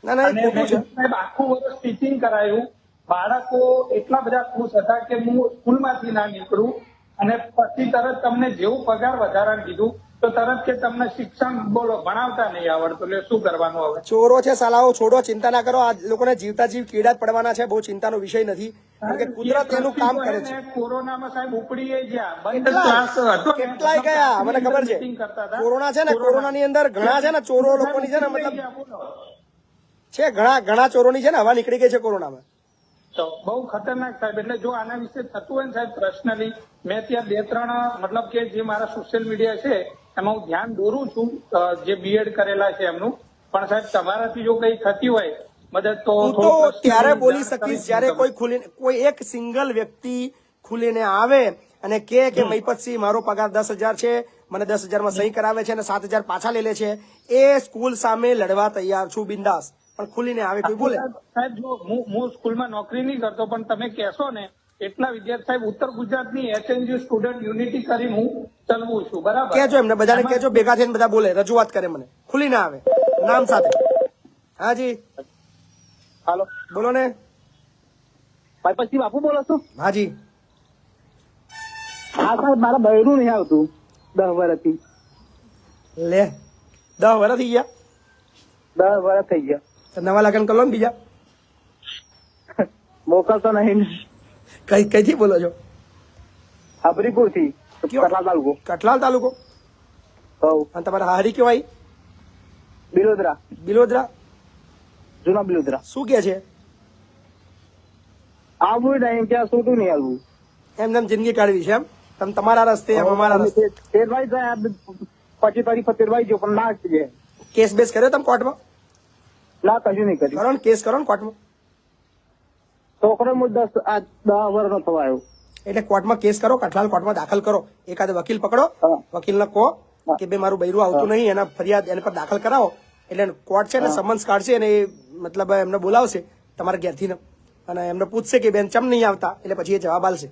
સાહેબ આખું વર્ષ ટીચિંગ કરાયું, બાળકો એટલા બધા ખુશ હતા કે હું સ્કૂલમાંથી ના નીકળું, અને પછી તરત તમને જેવું પગાર વધારાનું કીધું તો તરત કે તમને શિક્ષણ બોલો ભણાવતા નહીં આવડતું, એટલે શું કરવાનું હવે? ચોરો છે સાલાઓ, છોડો, ચિંતા ના કરો. આ લોકોને જીવતા જીવ કીડા જ પડવાના છે, બહુ ચિંતાનો વિષય નથી, કારણ કે કુદરત એનું કામ કરે છે. કોરોનામાં સાહેબ ઉપડી ગયા, બંધ ક્લાસ હતો, કેટલાય ગયા, મને ખબર છે. કોરોના છે ને, કોરોનાની અંદર ઘણા છે ને ચોરો લોકોની છે ને, મતલબ છે ઘણા ચોરોની છે ને હવા નીકળી ગઈ છે કોરોનામાં. તો બહુ ખતરનાક સાહેબ. એટલે જો આના વિશે થતું હોય ને સાહેબ, પર્સનલી મેં ત્યાં 2-3 મતલબ કે જે મારા સોશિયલ મીડિયા છે એમાં હું ધ્યાન દોરું છું, જે બીએડ કરેલા છે એમનું. પણ સાહેબ તમારાથી જો કઈ થતી હોય મદદ તો હું તો ત્યારે બોલી શકીશ જ્યારે કોઈ એક સિંગલ વ્યક્તિ ખુલીને આવે અને કે મહિપતસિંહ મારો પગાર 10,000 છે, મને 10,000 માં સહી કરાવે છે અને 7,000 પાછા લે છે, એ સ્કૂલ સામે લડવા તૈયાર છું બિંદાસ. પણ ખુલીને આવે કોઈ બોલે? સાહેબ જો હું સ્કૂલમાં નોકરી નહીં કરતો, પણ તમે કહેશો ને એટલા વિદ્યાર્થી સાહેબ ઉત્તર ગુજરાતની HNG સ્ટુડન્ટ યુનિટી કરીને હું ચલવું છું, બરાબર. કેજો એમને બધાને, કેજો ભેગા થઈને બધા બોલે, રજૂઆત કરે, મને ખુલીને આવે નામ સાથે. હાજી હાલો, બોલો ને. ભાઈ પછી બાપુ બોલો છો? હાજી. હા સાહેબ, મારા બૈરું નહીં આવતું 10 વર્ષથી. લે 10 વર્ષ થઈ ગયા? 10 વર્ષ થઈ ગયા. નવા લગ્ન કરો ને બીજા? મોકલતો નહીં. કઈથી બોલો છો? હબરીપુર થી, કટલાલ તાલુકો. કટલાલ તાલુકો? અને તમારા હારી કેવાય? બિલોદરા. બિલોદરા? જૂના બિલોદરા. શું કે છે? આવવું નહીં, ત્યાં છૂટું નહીં આવવું, એમને જિંદગી કાઢવી છે એમ? તમે તમારા રસ્તે, અમારા રસ્તે. તેરવાઈ જાય પછી તારી ફતેરવાઈ ગયો, પણ ના છે. કેસ બેસ કર્યો તમે કોર્ટમાં? ના, કશું નહીં કર્યું. કરો ને કેસ, કરો ને કોર્ટમાં. છોકરો 10 વર્ષનો થવાયો, એટલે કોર્ટમાં કેસ કરો, કઠલાલ કોર્ટમાં દાખલ કરો, એકાદ વકીલ પકડો, વકીલને કહો કે બે મારું બૈરું આવતું નહીં, એના ફરિયાદ એના પર દાખલ કરાવો, એટલે કોર્ટ છે ને સમન્સ કાઢશે અને મતલબ એમને બોલાવશે તમારા ઘેરથી, અને એમને પૂછશે કે બેન ચમ નહીં આવતા, એટલે પછી એ જવાબ આલશે.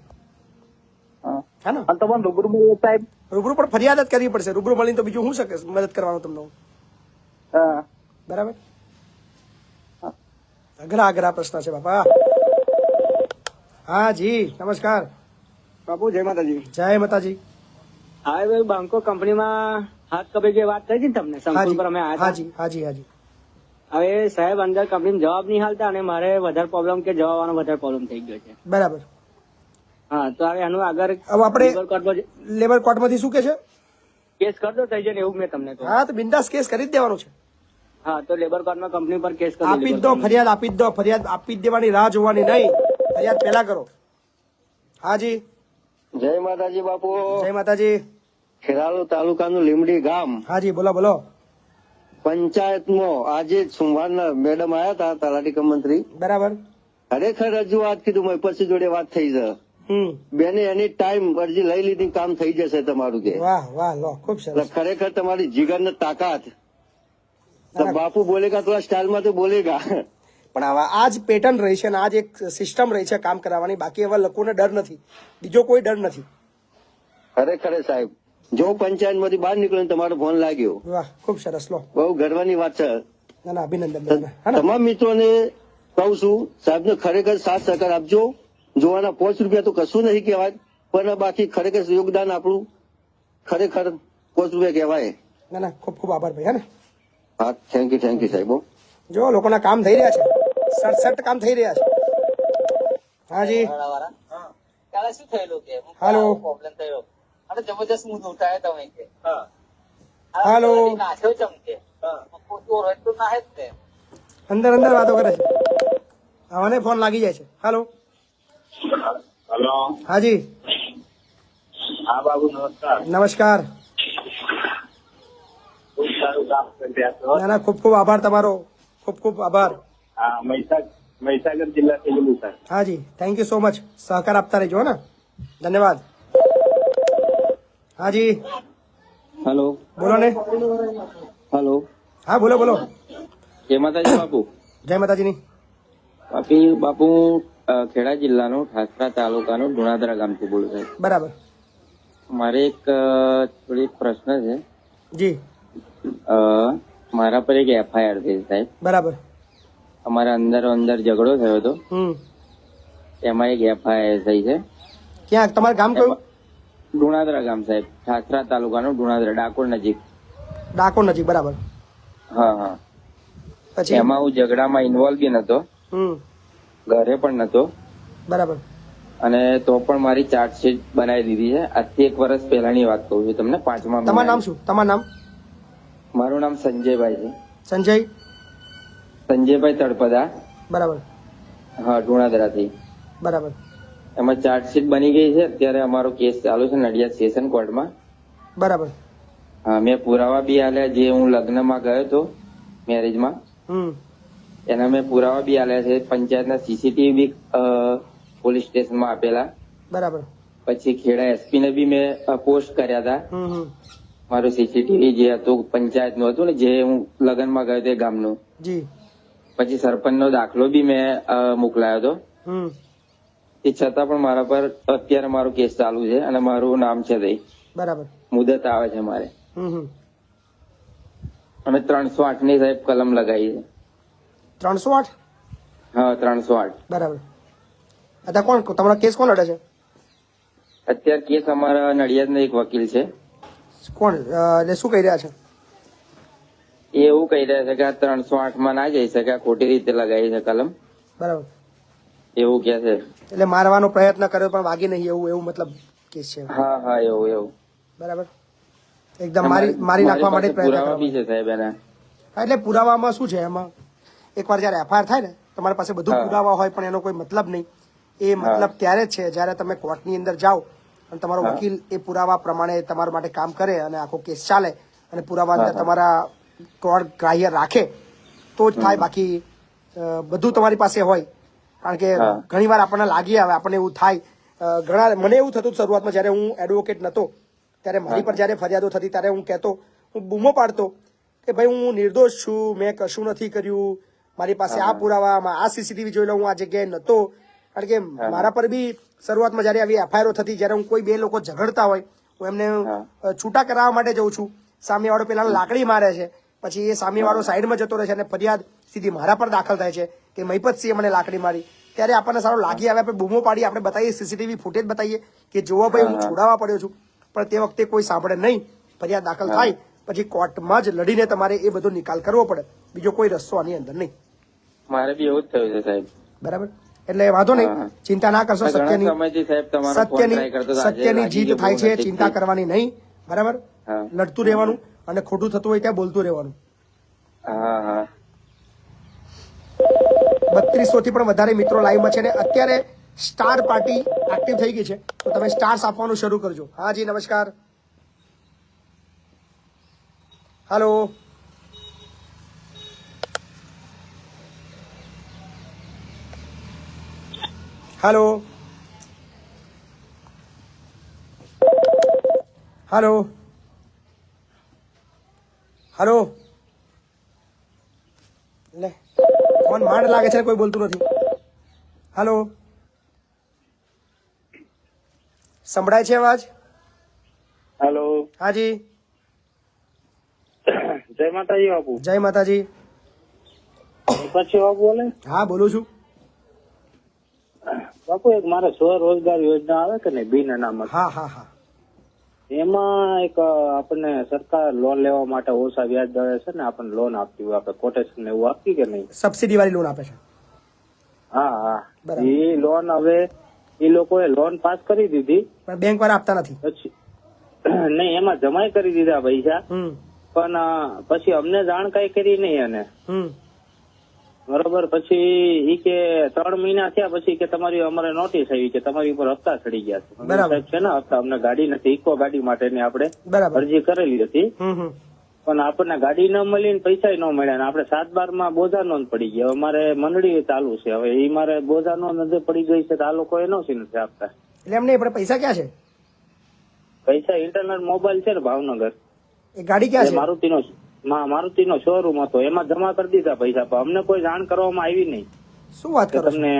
હા ને? તમારે રૂબરૂ સાહેબ, રૂબરૂ પણ ફરિયાદ જ કરવી પડશે. રૂબરૂ મળીને તો બીજું શું શકે મદદ કરવાનું તમને? બરાબર. અઘરા પ્રશ્ન છે બાપા. હા જી, નમસ્કાર બાપુ. જય માતાજી. જય માતાજી. હા ભાઈ, બાંકો કંપનીમાં હાથ કપે જે વાત થઈ હતી ને તમને, સંકુલ પર અમે આવ્યા હતા. હાજી. હવે સાહેબ અંદર કંપની જવાબ નહીં હાલતા અને મારે વધારે પ્રોબ્લેમ કે જવાબ આવવાનો વધારે પ્રોબ્લેમ થઈ ગયો છે. બરાબર. હા તો હવે આનું આગળ હવે આપણે લેબર કોર્ટમાંથી શું કે છે કેસ કરતો થઈ જાય ને એવું મેં તમને કહ્યું. હા તો બિંદાસ કેસ કરી જ દેવાનો છે. હા તો લેબર કોર્ટમાં કંપની પર કેસ આપી જ દો, ફરિયાદ આપી જ દો, ફરિયાદ આપી જ દેવાની, રાહ જોવાની નહીં, ફરિયાદ પેલા કરો. હાજી જય માતાજી બાપુ. જય માતાજી. ખેરાલુ તાલુકાનું લીમડી ગામ. હાજી બોલો બોલો. પંચાયતમાં આજે સોમવારના મેડમ આયા હતા, તલાટી કમ મંત્રી. બરાબર. ખરેખર રજૂઆત કીધું મેં પછી જોડે વાત થઈ છે. બેને એની ટાઈમ અરજી લઈ લીધી, કામ થઈ જશે તમારું કે. વાહ વાહ લો ખૂબ સરસ. ખરેખર તમારી જીગર ને તાકાત. તો બાપુ બોલેગા થોડા સ્ટાઇલમાં તો બોલેગા. પણ હવે આ જ પેટર્ન રહી છે અને આ જ એક સિસ્ટમ રહી છે કામ કરવાની. બાકી એવા લોકોને ડર નથી, બીજો કોઈ ડર નથી. ખરેખર સાહેબ જો પંચાયત માંથી બહાર નીકળ્યો તમારો ફોન લાગ્યો. વાહ ખૂબ સરસ લો. બહુ ગર્વની વાત છે. ના ના અભિનંદન. તમામ મિત્રોને કહું છું સાહેબ ને ખરેખર સાથ સહકાર આપજો. જોવાના 5 રૂપિયા તો કશું નહીં કહેવાય, પણ બાકી ખરેખર યોગદાન આપણું ખરેખર 5 રૂપિયા કહેવાય. ના ના ખૂબ ખૂબ આભાર ભાઈ. હે ને. હા થેન્ક યુ સાહેબ. જો લોકોના કામ થઈ રહ્યા છે, સડસઠ કામ થઈ રહ્યા છે. હાજી શું થયેલું કે હાલો પ્રોબ્લેમ થયો અને જબરજસ્ત હું ઉઠાયો તમે કે હાલો નાખ્યો ચમકે પોતું રડતું ના જ ને અંદર અંદર વાતો કરે છે. આવાને ફોન લાગી જાય છે. હાલો હેલો. હાજી. હા બાબુ નમસ્કાર. નમસ્કાર. ખૂબ સારું કામ કરી રહ્યા છો. ના ના ખૂબ ખૂબ આભાર તમારો, ખૂબ ખૂબ આભાર. હા મહીસાગર જિલ્લાથી બોલું સર. હાજી થેન્ક યુ સો મચ. સહકાર આપતા રહેજો ને. ધન્યવાદ. હાજી હેલો બોલો ને. હેલો હા બોલો બોલો. જય માતાજી બાપુ. જય માતાજીની. બાપુ ખેડા જિલ્લાનો ઠાસરા તાલુકાનો ધુણાદરા ગામથી બોલું છું. બરાબર. મારે એક થોડી પ્રશ્ન છે. જી. મારા પર એક એફઆઈઆર થઈ સાહેબ. બરાબર. અમારા અંદર ઝઘડો થયો હતો, એમાં એક એફઆઈઆર થઈ છે. ક્યાં તમારું ગામ કયું? ધુણાદરા ગામ સાહેબ, ઠાસરા તાલુકાનો ધુણાદરા, ડાકોર નજીક. ડાકોર નજીક બરાબર. હા હા. પછી એમાં હું ઝઘડામાં ઇન્વોલ્વ બી નતો, ઘરે પણ નતો. બરાબર. અને તો પણ મારી ચાર્જશીટ બનાવી દીધી છે. આજથી 1 વર્ષ પહેલાની વાત કહું છું તમને. 5મા તમારું નામ શું? તમારું નામ? મારું નામ સંજયભાઈ છે. સંજયભાઈ તળપદા. બરાબર. હા ધુણાદરાથી. બરાબર. એમાં ચાર્જશીટ બની ગઈ છે. અત્યારે અમારો કેસ ચાલુ છે નડિયાદ સેશન કોર્ટમાં. બરાબર. હા મેં પુરાવા બી આલ્યા. જે હું લગ્નમાં ગયો હતો મેરેજમાં, એના મેં પુરાવા બી આલ્યા છે. પંચાયતના સીસીટીવી બી પોલીસ સ્ટેશનમાં આપેલા. બરાબર. પછી ખેડા એસપી ને બી મેં પોસ્ટ કર્યા હતા. મારું સીસીટીવી જે હતું પંચાયતનું હતું ને, જે હું લગ્નમાં ગયો તે ગામનું. જી. પછી સરપંચનો દાખલો બી મેં મોકલાયો હતો. એ છતાં પણ મારા પર અત્યારે મારો કેસ ચાલુ છે અને મારું નામ છે દઈ. બરાબર. મુદત આવે છે મારે. અમે 308 ની સાહેબ કલમ લગાવી છે. 308? હા 308. બરાબર. અત્યારે કોણ તમારો કેસ કોણ લડે છે? અત્યારે કેસ અમારા નડિયાદના એક વકીલ છે. કોણ એટલે શું કહી રહ્યા છે? એ એવું કહી રહ્યા છે કે આ 308 માં ના જઈ શકે, આ ખોટી રીતે લગાવી છે કલમ. બરાબર. એવું કે છે. એટલે મારવાનો પ્રયત્ન કર્યો પણ વાગી નહીં, એવું મતલબ કેસ છે. હા હા એવું. બરાબર. એકદમ મારી નાખવા માટે પુરાવા બી છે સાહેબ એના. એટલે પુરાવામાં શું છે, એમાં એકવાર જયારે એફઆઈઆર થાય ને, તમારી પાસે બધું પુરાવા હોય પણ એનો કોઈ મતલબ નહીં. એ મતલબ ત્યારે જ છે જયારે તમે કોર્ટની અંદર જાઓ અને તમારો વકીલ એ પુરાવા પ્રમાણે તમારા માટે કામ કરે અને આખો કેસ ચાલે અને પુરાવા અંદર તમારા કોર્ટ ગ્રાહ્ય રાખે તો જ થાય. બાકી બધું તમારી પાસે હોય. કારણ કે ઘણી વાર આપણને લાગી આવે, આપણને એવું થાય. મને એવું થતું શરૂઆતમાં જયારે હું એડવોકેટ નતો ત્યારે મારી પર જયારે ફરિયાદો થતી ત્યારે હું કહેતો, હું બૂમો પાડતો કે ભાઈ હું નિર્દોષ છું, મેં કશું નથી કર્યું, મારી પાસે આ પુરાવા, આ સીસીટીવી જોઈ લો, હું આ જગ્યાએ નતો. કારણ કે મારા પર બી શરૂઆતમાં જયારે આવી એફઆઈઆર થતી, જયારે હું કોઈ બે લોકો ઝઘડતા હોય, હું એમને છૂટા કરાવવા માટે જઉં છું, સામેવાળો પેલા લાકડી મારે છે, પછી એ સામેવાળો સાઈડમાં જતો રહે છે અને ફરિયાદ સીધી મારા પર દાખલ થાય છે કે મહિપતસિંહે મને લાકડી મારી. ત્યારે આપણને સારું લાગી આવે, આપણે બૂમો પાડીએ, આપણે બતાવીએ, સીસીટીવી ફૂટેજ બતાવીએ કે જોવા ભાઈ હું છોડાવવા પડ્યો છું. પણ તે વખતે કોઈ સાંભળે નહીં, ફરિયાદ દાખલ થાય પછી કોર્ટમાં જ લડીને તમારે એ બધો નિકાલ કરવો પડે, બીજો કોઈ રસ્તો આની અંદર નહીં. મારે બી એવું જ થયું છે સાહેબ. બરાબર, એટલે વાંધો નહીં, ચિંતા ના કરશો. સત્યની જીત થાય છે, ચિંતા કરવાની નહીં. બરાબર, લડતું રહેવાનું અને ખોટું થતું હોય ત્યાં બોલતું રહેવાનું. 3200 થી પણ વધારે મિત્રો લાઈવમાં છે ને અત્યારે સ્ટાર પાર્ટી એક્ટિવ થઈ ગઈ છે, તો તમે સ્ટાર્સ આપવાનું શરૂ કરજો. હા જી નમસ્કાર. હાલો, હાલો, હાલો, હાલો. લે ફોન માંડ લાગે છે, કોઈ બોલતું નથી. હાલો, સંભળાય છે અવાજ? હેલો, હાજી. જય માતાજી બાપુ. જય માતાજી. પછી બાપુ બોલે? હા બોલું છું બાપુ. એક મારે સ્વરોજગાર યોજના આવે કે ને બિન અનામત. હા હા હા. એમાં એક આપણને સરકાર લોન લેવા માટે ઓછા વ્યાજ દરે છે ને આપણને લોન આપતી હોય, આપણે કોટેશન એવું આપતી કે નહીં? સબસિડી વાળી લોન આપે છે. હા હા. એ લોન હવે એ લોકોએ લોન પાસ કરી દીધી, પણ બેંક વાળા આપતા નથી. પછી નહીં, એમાં જમાઈ કરી દીધા પૈસા, પણ પછી અમને જાણ કઈ કરી નહીં. અને બરોબર, પછી ઈ કે 3 મહિના થયા પછી કે તમારી અમારે નોટિસ આવી કે તમારી ઉપર હપ્તા ચડી ગયા છે. સાહેબ છે ને હપ્તા, અમને ગાડી નથી, ઇકો ગાડી માટેની આપણે અરજી કરેલી હતી, પણ આપણને ગાડી ન મળી ને પૈસા ન મળ્યા ને આપણે 7/12 માં બોજા નોંધ પડી ગઈ. અમારે મંડળી ચાલુ છે, હવે એ મારે બોજા નોંધ પડી ગઈ છે તો આ લોકો એનઓસી નથી આપતા. એટલે એમને પણ પૈસા ક્યાં છે? પૈસા ઇન્ટરનેટ મોબાઈલ છે ને ભાવનગર, એ ગાડી ક્યાં છે? મારુતિનો શોરૂમ હતો, એમાં જમા કરી દીધા પૈસા, પણ અમને કોઈ જાણ કરવામાં આવી નહીં. શું વાત કરો તમને?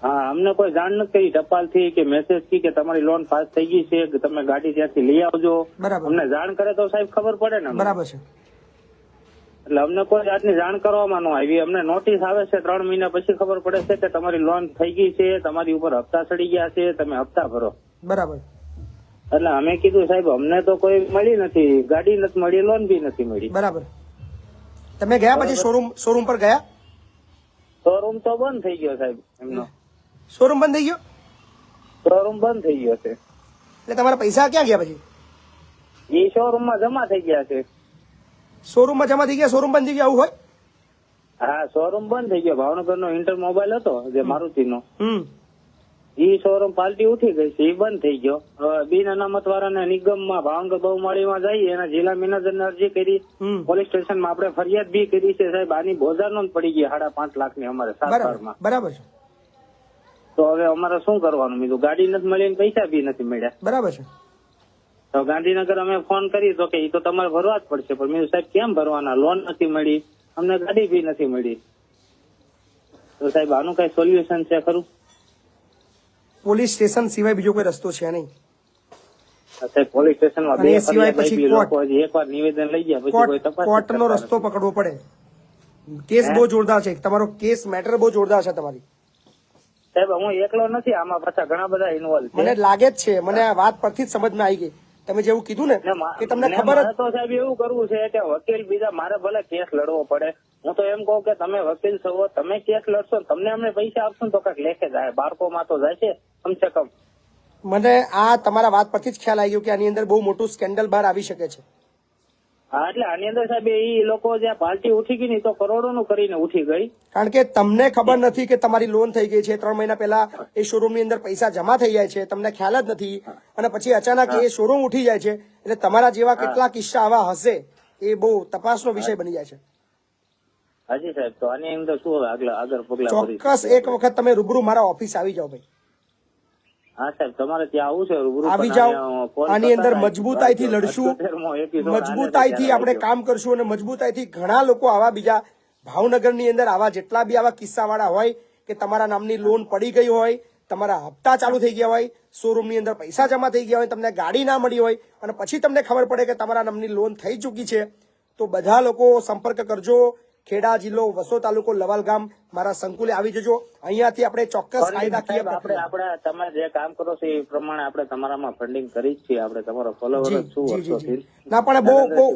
હા, અમને કોઈ જાણ નથી કરી ટપાલ થી કે મેસેજ થી કે તમારી લોન પાસ થઈ ગઈ છે, કે તમે ગાડી ત્યાંથી લઈ આવજો. અમને જાણ કરે તો સાહેબ ખબર પડે ને. બરાબર છે. એટલે અમને કોઈ જાતની જાણ કરવામાં ન આવી. અમને નોટિસ આવે છે 3 મહિના પછી ખબર પડે છે કે તમારી લોન થઈ ગઈ છે, તમારી ઉપર હપ્તા ચડી ગયા છે, તમે હપ્તા ભરો. બરાબર. એટલે અમે કીધું સાહેબ અમને તો કોઈ મળી નથી, ગાડી નથી મળી, લોન બી નથી મળી. બરાબર. તમે ગયા પછી શોરૂમ પર ગયા? શોરૂમ તો બંધ થઈ ગયો સાહેબ. એમનો શોરૂમ બંધ થઈ ગયો? શોરૂમ બંધ થઈ ગયો છે. એટલે તમારા પૈસા ક્યાં ગયા પછી? એ શોરૂમ માં જમા થઈ ગયા છે. શોરૂમ માં જમા થઈ ગયા, શોરૂમ બંધ થઈ ગયા, આવું હોય? હા, શોરૂમ બંધ થઈ ગયો. ભાવનગર નો ઇન્ટર મોબાઈલ હતો જે મારુતિનો, એ શોરૂમ પાર્ટી ઉઠી ગઈ છે, એ બંધ થઈ ગયો. બિન અનામત વાળાને નિગમમાં ભાવનગર બહુમાળીમાં જઈએ અને જિલ્લા મેનેજરને અરજી કરી, પોલીસ સ્ટેશનમાં આપણે ફરિયાદ બી કરી છે સાહેબ. આની બોજા નોંધ પડી ગઈ 5.5 લાખની અમારે 7/12 માં. બરાબર છે. તો હવે અમારે શું કરવાનું? બીજું ગાડી નથી મળી ને પૈસા બી નથી મળ્યા. બરાબર છે. તો ગાંધીનગર અમે ફોન કરી તો કે એ તો તમારે ભરવા જ પડશે, પણ મેં સાહેબ કેમ ભરવાના? લોન નથી મળી, અમને ગાડી બી નથી મળી. તો સાહેબ આનું કઈ સોલ્યુશન છે ખરું? પોલીસ સ્ટેશન સિવાય બીજો કોઈ રસ્તો છે નહીં. પોલીસ સ્ટેશનમાં એકવાર નિવેદન લઈ ગયા પછી કોઈ તપાસ, કોર્ટનો રસ્તો પકડવો પડે. કેસ બહુ જોરદાર છે, તમારો કેસ મેટર બહુ જોરદાર છે તમારી. સાહેબ હું એકલો નથી, આમાં પાછા ઘણા બધા ઇન્વોલ્વ છે. મને લાગે જ છે, મને આ વાત પરથી જ સમજમાં આવી ગઈ. તમે જેવું કીધું ને કે તમને ખબર તો સાહેબ એવું કરવું છે કે વકીલ બીજા મારે ભલે કેસ લડવો પડે. હું તો એમ કહું કે તમે વકીલ છો, તમે કેસ લડશો, તમને અમને પૈસા આપશો તો કઈક લેખે જાય, બાળકોમાં તો જાય છે કમસે કમ. મને આ તમારા વાત પરથી જ ખ્યાલ આવી ગયો કે આની અંદર બહુ મોટું સ્કેન્ડલ બહાર આવી શકે છે. હા, એટલે આની અંદર સાહેબ એ લોકો જ્યાં પાર્ટી ઉઠી ગઈ ને તો કરોડોનું કરીને ઉઠી ગઈ. કારણ કે તમને ખબર નથી કે તમારી લોન થઈ ગઈ છે. 3 મહિના પહેલા એ શોરૂમ ની અંદર પૈસા જમા થઈ જાય છે, તમને ખ્યાલ જ નથી, અને પછી અચાનક એ શોરૂમ ઉઠી જાય છે. એટલે તમારા જેવા કેટલા કિસ્સા આવા હશે, એ બહુ તપાસનો વિષય બની જાય છે. હાજી સાહેબ, તો આની અંદર શું આગળ પગલા? ચોક્કસ એક વખત તમે રૂબરૂ મારા ઓફિસ આવી જાઓ ભાઈ. હા સાહેબ, તમારે ત્યાં આવું છે રૂબરૂ? આવી જાઓ. આની અંદર મજબૂતાઈથી લડશું, મજબૂતાઈથી આપણે કામ કરશું, અને મજબૂતાઈથી ઘણા લોકો આવા બીજા ભાવનગરની અંદર આવા જેટલા બી આવા કિસ્સા વાળા હોય કે તમારા નામની લોન પડી ગઈ હોય, તમારા હપ્તા ચાલુ થઈ ગયા હોય, શોરૂમ ની અંદર પૈસા જમા થઈ ગયા હોય, તમને ગાડી ના મળી હોય, અને પછી તમને ખબર પડે કે તમારા નામની લોન થઈ ચૂકી છે, તો બધા લોકો સંપર્ક કરજો. ખેડા જિલ્લો, વસો તાલુકો, લવાલ ગામ, મારા સંકુલે આવી જજો. અહીંયાથી આપણે ચોક્કસ કાયદાકીય આપણે તમે જે કામ કરો છો એ પ્રમાણે આપણે તમારામાં ફંડિંગ કરી જ છીએ. આપણે તમારો ફોલોવર શું વર્ષોથી. ના પણ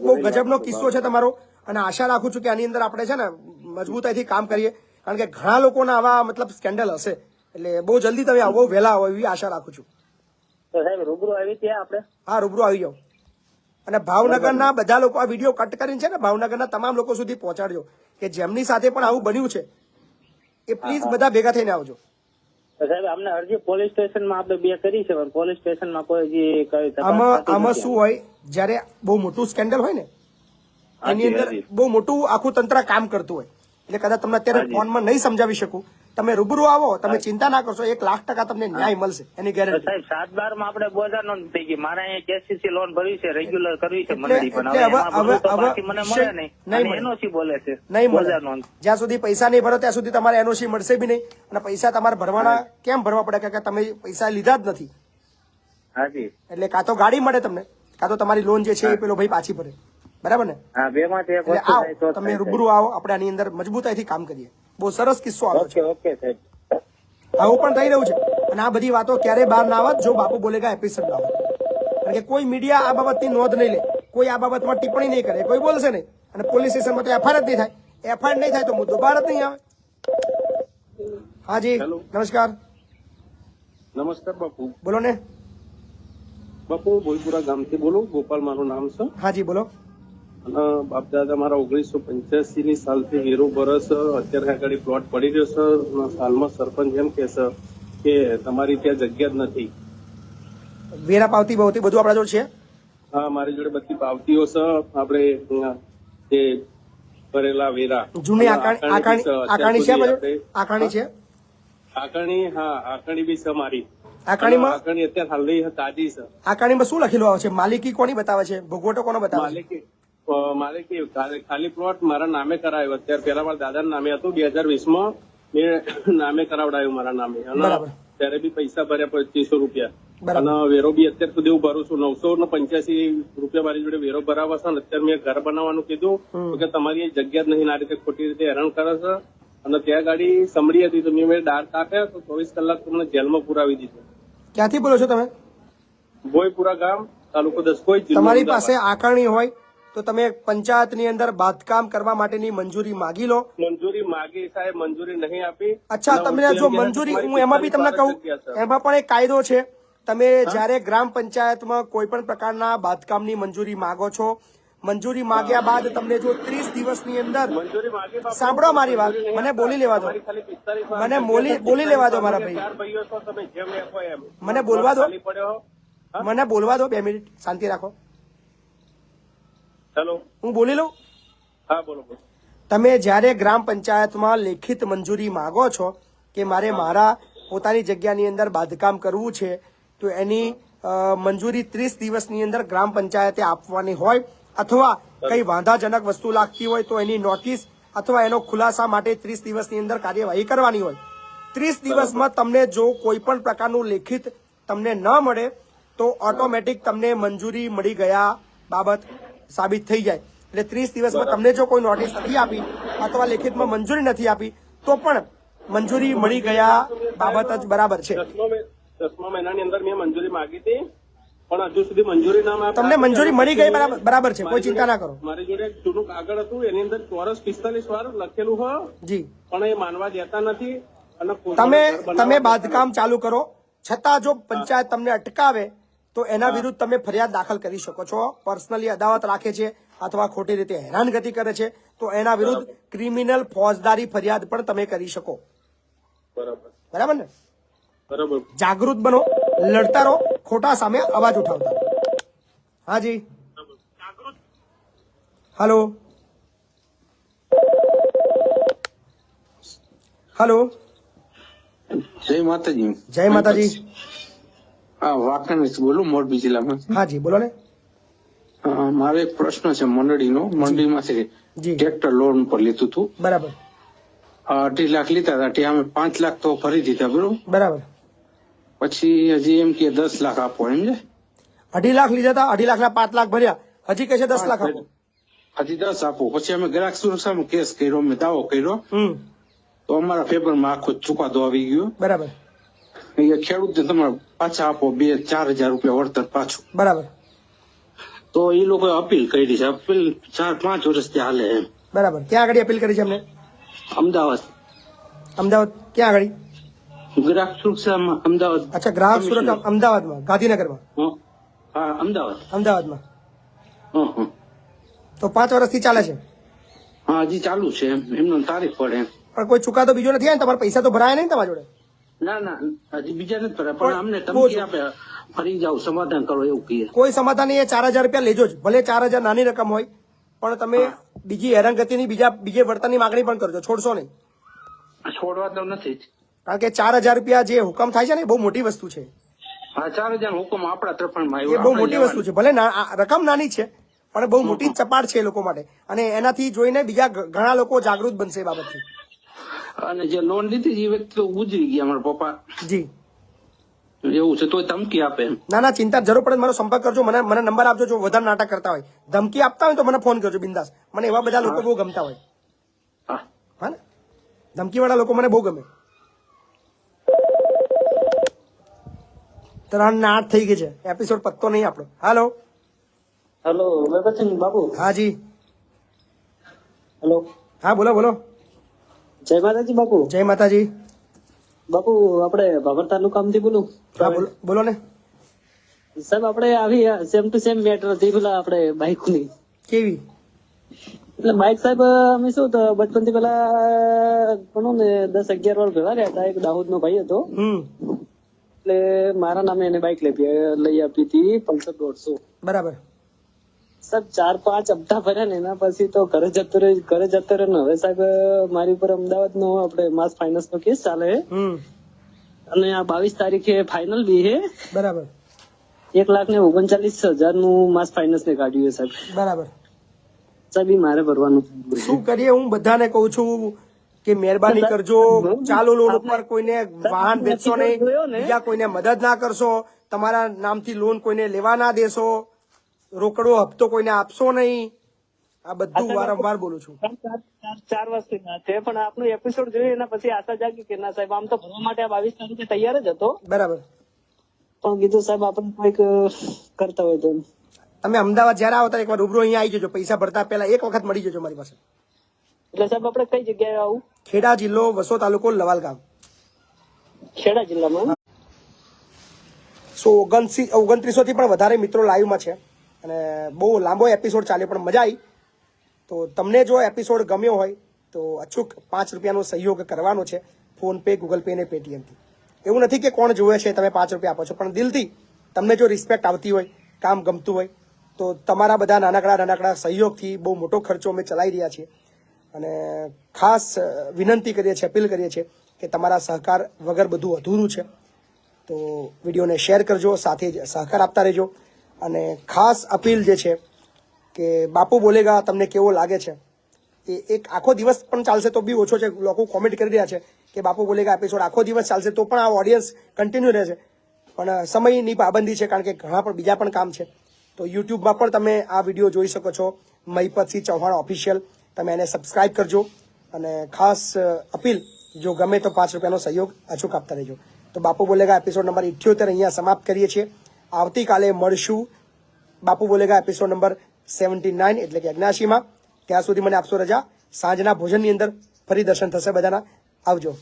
બહુ ગજબનો કિસ્સો છે તમારો, અને આશા રાખું છું કે આની અંદર આપણે છે ને મજબૂતાઈથી કામ કરીએ, કારણ કે ઘણા લોકોના આવા મતલબ સ્કેન્ડલ હશે, એટલે બહુ જલ્દી તમે આવો વહેલા આવો એવી આશા રાખું છું. તો સાહેબ રૂબરૂ આવી ત્યાં આપણે? હા, રૂબરૂ આવી જાઓ. અને ભાવનગરના બધા લોકો આ વિડીયો કટ કરીને છે ને ભાવનગરના તમામ લોકો સુધી પહોંચાડજો કે જેમની સાથે પણ આવું બન્યું છે એ પ્લીઝ બધા ભેગા થઈને આવજો. સાહેબ અમને અરજી પોલીસ સ્ટેશનમાં આપણે 2 કરી છે, પણ પોલીસ સ્ટેશનમાં કોઈ આમાં શું હોય, જયારે બહુ મોટું સ્કેન્ડલ હોય ને એની અંદર બહુ મોટું આખું તંત્ર કામ કરતું હોય, એટલે કદાચ તમને અત્યારે ફોનમાં નહીં સમજાવી શકું. તમે રૂબરૂ આવો, તમે ચિંતા ના કરશો, 1,00,000% તમને ન્યાય મળશે એની ગેરંટી. સાહેબ 7/12 માં આપણે બોજા નોંધ થઈ ગઈ. મારે અહીંયા કેસીસી લોન ભરવી છે, રેગ્યુલર કરવી છે મંડળી, પણ હવે મને મળે નહીં. એનઓસી બોલે છે નહીં મળે. જ્યાં સુધી પૈસા નહીં ભરો ત્યાં સુધી તમારે એનઓસી મળશે બી નહીં, અને પૈસા તમારે ભરવાના કેમ ભરવા પડે કે તમે પૈસા લીધા જ નથી. હાજી. એટલે કાં તો ગાડી મળે તમને, કાં તો તમારી લોન જે છે એ પેલો ભાઈ પાછી ભરે. બરાબર ને? હા, 2 માંથી એક વસ્તુ થાય તો તમે રૂબરૂ આવો, આપણે આની અંદર મજબૂતાઈથી કામ કરીએ. બહુ સરસ કિસ્સો આવ્યો છે. ઓકે સાહેબ. આવું પણ થઈ રહ્યું છે, અને આ બધી વાતો ક્યારે બહાર ના આવત જો બાપુ બોલેગા એપિસોડ ના આવત. કારણ કે કોઈ મીડિયા આ બાબતની નોંધ નહીં લે, કોઈ આ બાબતમાં ટિપ્પણી નહીં કરે, કોઈ બોલશે નહીં, અને પોલીસ સ્ટેશનમાં તો એફઆઈઆર જ નહીં થાય. એફઆઈઆર નહીં થાય તો મુદ્દો બહાર જ નહીં આવે. હાજી નમસ્કાર. નમસ્કાર બાપુ. બોલો ને બાપુ. ભોલપુરા ગામથી બોલું, ગોપાલ મારું નામ છે. હાજી બોલો. બાપ દાદા મારા 1985 ની સાલથી હીરો બરસ અત્યારે આગળ પ્લોટ પડી રહ્યો છે. હાલમાં સરપંચ એમ કે છે કે તમારી ત્યાં જગ્યા જ નથી. વેરા પાવતી બાવતી બધું આપણા જોડે છે? હા, મારી જોડે બધી પાવતીઓ છે. આપણે જે ભરેલા વેરા જૂની આકારણી છે, આકારણી છે. આકારણી, હા આકારણી બી છે મારી. આકારણીમાં અત્યારે હાલની તાજી છે. આકારણીમાં શું લખેલું આવે છે? માલિકી કોની બતાવે છે? ભોગવટો કોનો બતાવે છે? માલિકી ખાલી પ્લોટ મારા નામે કરાયો. અત્યારે પેલા મારા દાદાના નામે હતું, 2020 માં મેં નામે કરાવડાયું મારા નામે, અને ત્યારે બી પૈસા ભર્યા 2500 રૂપિયા, અને વેરો બી અત્યાર સુધી હું ભરું છું. 985 રૂપિયા મારી જોડે વેરો ભરાવા છે. અત્યારે મેં ઘર બનાવવાનું કીધું કે તમારી જગ્યા જ નહીં, આ રીતે ખોટી રીતે હેરાન કરે છે. અને ત્યાં ગાડી સમડી હતી તો મેં ડાર્ક આપ્યા તો 24 કલાક તમને જેલમાં પુરાવી દીધું. ક્યાંથી બોલો છો તમે? ભોયપુરા ગામ, તાલુકો દસકોઈ. તમારી પાસે આકારણી હોય તો તમે પંચાયતની અંદર બાંધકામ કરવા માટેની મંજૂરી માગી લો. મંજૂરી માગી સાહેબ, મંજૂરી નહીં આપી. અચ્છા, તમને જો મંજૂરી, હું એમાં બી તમને કહું, એમાં પણ એક કાયદો છે. તમે જયારે ગ્રામ પંચાયતમાં કોઈ પણ પ્રકારના બાંધકામની મંજૂરી માગો છો, મંજૂરી માગ્યા બાદ તમને જો 30 દિવસની અંદર, સાંભળો મારી વાત, મને બોલી લેવા દો, મને બોલી લેવા દો મારા ભાઈ, મને બોલવા દો, મને બોલવા દો. 2 મિનિટ શાંતિ રાખો. હેલો, હું બોલી લઉં? હા બોલો. તમે જયારે ગ્રામ પંચાયતમાં લેખિત મંજૂરી માગો છો કે મારે મારા પોતાની જગ્યાની અંદર બાંધકામ કરવું છે, તો એની મંજૂરી 30 દિવસની અંદર ગ્રામ પંચાયતે આપવાની હોય, અથવા કઈ વાંધાજનક વસ્તુ લાગતી હોય તો એની નોટિસ અથવા એનો ખુલાસા માટે 30 દિવસની અંદર કાર્યવાહી કરવાની હોય. 30 દિવસમાં તમને જો કોઈ પણ પ્રકારનું લેખિત તમને ન મળે તો ઓટોમેટિક તમને મંજૂરી મળી ગયા બાબત સાબિત થઈ જાય. એટલે 30 દિવસમાં તમને જો કોઈ નોટિસ નથી આપી અથવા લેખિતમાં મંજૂરી નથી આપી તો પણ મંજૂરી મળી ગયા બાબત જ બરાબર છે. 10મા મહિનાની અંદર મેં મંજૂરી માંગી હતી, પણ હજુ સુધી મંજૂરી ના મળે. તમને મંજૂરી મળી ગઈ, બરાબર છે, કોઈ ચિંતા ના કરો. મારી જોડે એક જૂનું કાગળ હતું, એની અંદર ચોરસ 45 વાર લખેલું હોય જી, પણ એ માનવા દેતા નથી. અને તમે બાંધકામ ચાલુ કરો છતાં જો પંચાયત તમને અટકાવે તો એના વિરુદ્ધ તમે ફરિયાદ દાખલ કરી શકો છો. પર્સનલી અદાવત રાખે છે અથવા ખોટી રીતે હેરાનગતિ કરે છે તો એના વિરુદ્ધ ક્રિમિનલ ફોજદારી ફરિયાદ પણ તમે કરી શકો. બરાબર ને? બરાબર. જાગૃત બનો, લડતા રહો, ખોટા સામે અવાજ ઉઠાવતા. હાજી હલો, હલો. જય માતાજી. જય માતાજી. હા, વાંકાનેર બોલું, મોરબી જિલ્લામાં. હાજી બોલો ને. મારો એક પ્રશ્ન છે મંડળીનો. મંડળીમાંથી ટ્રેક્ટર લોન પર લીધું હતું. બરાબર. 2.5 લાખ લીધા હતા, અમે 5 લાખ તો ભરી દીધા. બરાબર. પછી હજી એમ કે 10 લાખ આપો, એમ છે. 2.5 લાખ લીધા હતા, 2.5 લાખના 5 લાખ ભર્યા, હજી કહે છે 10 લાખ આપો. હજી 10 આપો. પછી અમે ગ્રાહક સુરક્ષામાં કેસ કર્યો, અમે દાવો કર્યો, તો અમારા પેપરમાં આખો ચુકાદો આવી ગયો. બરાબર. એ ખેડૂતને તમારે પાછા આપો 4,000 રૂપિયા વળતર પાછું. બરાબર. તો એ લોકોએ અપીલ કરી છે. અપીલ 4-5 વર્ષથી હાલે એમ. બરાબર. ક્યાં આગળ અપીલ કરી છે અમને? અમદાવાદ. અમદાવાદ ક્યાં આગળ? ગ્રાહક સુરક્ષામાં અમદાવાદ. અચ્છા, ગ્રાહક સુરક્ષા અમદાવાદમાં, ગાંધીનગરમાં? હા, અમદાવાદમાં. તો 5 વર્ષથી ચાલે છે? હા, હજી ચાલુ છે એમનો તારીખ પડે એમ. પણ કોઈ ચુકાદો બીજો નથી આવ્યો? તમારા પૈસા તો ભરાયા નહીં તમારા જોડે? ના, હજી બીજા નથી પડ્યા, પણ અમને ધમકી આપે ફરી જાવ, સમાધાન કરો એવું કહીએ. કોઈ સમાધાન નહીં. 4,000 રૂપિયા લેજો જ. ભલે 4,000 નાની રકમ હોય, પણ તમે બીજી હેરાનગતિની બીજે વળતરની માંગણી પણ કરજો, છોડશો નહીં. છોડવા તો નથી જ. કારણ કે 4,000 રૂપિયા જે હુકમ થાય છે ને, એ બહુ મોટી વસ્તુ છે. હા, 4,000 હુકમ આપણા તરફમાં એ બહુ મોટી વસ્તુ છે. ભલે રકમ નાની છે, પણ બહુ મોટી ચપાટ છે એ લોકો માટે. અને એનાથી જોઈને બીજા ઘણા લોકો જાગૃત બનશે એ બાબતથી. અને જે લોન લીધી એ વ્યક્તિ તો ગુજરી ગયા, મારા પપ્પા. જી, એવું છે. તો ધમકી આપે એમ? ના, ચિંતા જરૂર પડે મારો સંપર્ક કરજો. મને નંબર આપજો. જો વધારે નાટક કરતા હોય, ધમકી આપતા હોય તો મને ફોન કરજો બિંદાસ. મને એવા બધા લોકો બહુ ગમતા હોય. હા ને, ધમકી વાળા લોકો મને બહુ ગમે. 3:08 થઈ ગઈ છે. એપિસોડ પત્તો નહીં આપણો. હાલો બાપુ. હા જી. હેલો. હા, બોલો. જય માતાજી બાપુ. જય માતાજી બાપુ. આપણે બાબર તાલુકામાંથી બોલું. હા, બોલો ને સાહેબ. આપણે આવી સેમ ટુ સેમ મેટર હતી પેલા આપણે બાઇક ની. કેવી? એટલે બાઇક સાહેબ અમે શું તો બચપન થી પેલા ઘણું ને 10-11 વર્ષ ભેગા રહ્યા હતા. એક દાહોદ નો ભાઈ હતો, એટલે મારા નામે એને બાઇક લઈ આપી હતી પલ્સર 150. બરાબર. સાહેબ 4-5 હપ્તા ભર્યા ને એના પછી તો ઘરે જતો રહ્યો ને હવે સાહેબ મારી ઉપર અમદાવાદ નો આપણે માસ ફાઇનાન્સ નો કેસ ચાલે છે, અને આ 22 તારીખે ફાઇનલ બી છે. બરાબર. 1,39,000 નું માસ ફાઇનાન્સ ને કાઢ્યું છે સાહેબ. બરાબર. સાહેબ મારે ભરવાનું. શું કરીએ? હું બધાને કહું છું કે મહેરબાની કરજો, ચાલુ લોન ઉપર કોઈને વાહન વેચશો નહીં, બીજા કોઈને મદદ ના કરશો, તમારા નામથી લોન કોઈને લેવા ના દેશો, રોકડો હપ્તો કોઈને આપશો નહીં. આ બધું વારંવાર બોલું છું. 4 વર્ષથી ના છે, પણ આપનો એપિસોડ જોયો એના પછી આશા જાગી કે ના સાહેબ આમ તો ભરવા માટે 22 તારીખે તૈયાર જ હતો. બરાબર. પણ કીધું સાહેબ આપણે કોઈક કરતા હોય તો. તમે અમદાવાદ જયારે આવો ત્યારે એકવાર રૂબરૂ અહીંયા આવી જજો. પૈસા ભરતા પહેલા એક વખત મળી જજો મારી પાસે. એટલે સાહેબ આપણે કઈ જગ્યાએ આવું? ખેડા જિલ્લો, વસો તાલુકો, લવાલ ગામ. ખેડા જિલ્લામાં. 2900 થી પણ વધારે મિત્રો લાઈવમાં છે, અને બહુ લાંબો એપિસોડ ચાલ્યો, પણ મજા આવી. તો તમને જો એપિસોડ ગમ્યો હોય તો અચૂક 5 રૂપિયાનો સહયોગ કરવાનો છે, ફોન પે, ગૂગલ પે ને પેટીએમથી. એવું નથી કે કોણ જોવે છે તમે 5 રૂપિયા આપો છો, પણ દિલથી તમને જો રિસ્પેક્ટ આવતી હોય, કામ ગમતું હોય, તો તમારા બધા નાનકડા સહયોગથી બહુ મોટો ખર્ચો અમે ચલાવી રહ્યા છીએ. અને ખાસ વિનંતી કરીએ છીએ, અપીલ કરીએ છીએ કે તમારા સહકાર વગર બધું અધૂરું છે. તો વિડીયોને શેર કરજો, સાથે જ સહકાર આપતા રહેજો. અને ખાસ અપીલ જે છે કે બાપુ બોલેગા તમને કેવો લાગે છે, એ એક આખો દિવસ પણ ચાલશે તો બી ઓછો છે. લોકો કોમેન્ટ કરી રહ્યા છે કે બાપુ બોલેગા એપિસોડ આખો દિવસ ચાલશે તો પણ આ ઓડિયન્સ કન્ટિન્યુ રહેશે. પણ સમયની પાબંદી છે, કારણ કે ઘણા પણ બીજા પણ કામ છે. તો યુટ્યુબમાં પણ તમે આ વિડીયો જોઈ શકો છો, મહિપતસિંહ ચૌહાણ ઓફિશિયલ. તમે એને સબસ્ક્રાઇબ કરજો. અને ખાસ અપીલ, જો ગમે તો 5 રૂપિયાનો સહયોગ અચૂક આપતા રહેજો. તો બાપુ બોલેગા એપિસોડ નંબર 78 અહીંયા સમાપ્ત કરીએ છીએ. આવતીકાલે મળશું બાપુ બોલેગા એપિસોડ નંબર 79 એટલે કે 79માં. ત્યાં સુધી મને આપશો રજા. સાંજના ભોજનની અંદર ફરી દર્શન થશે બધાના. આવજો.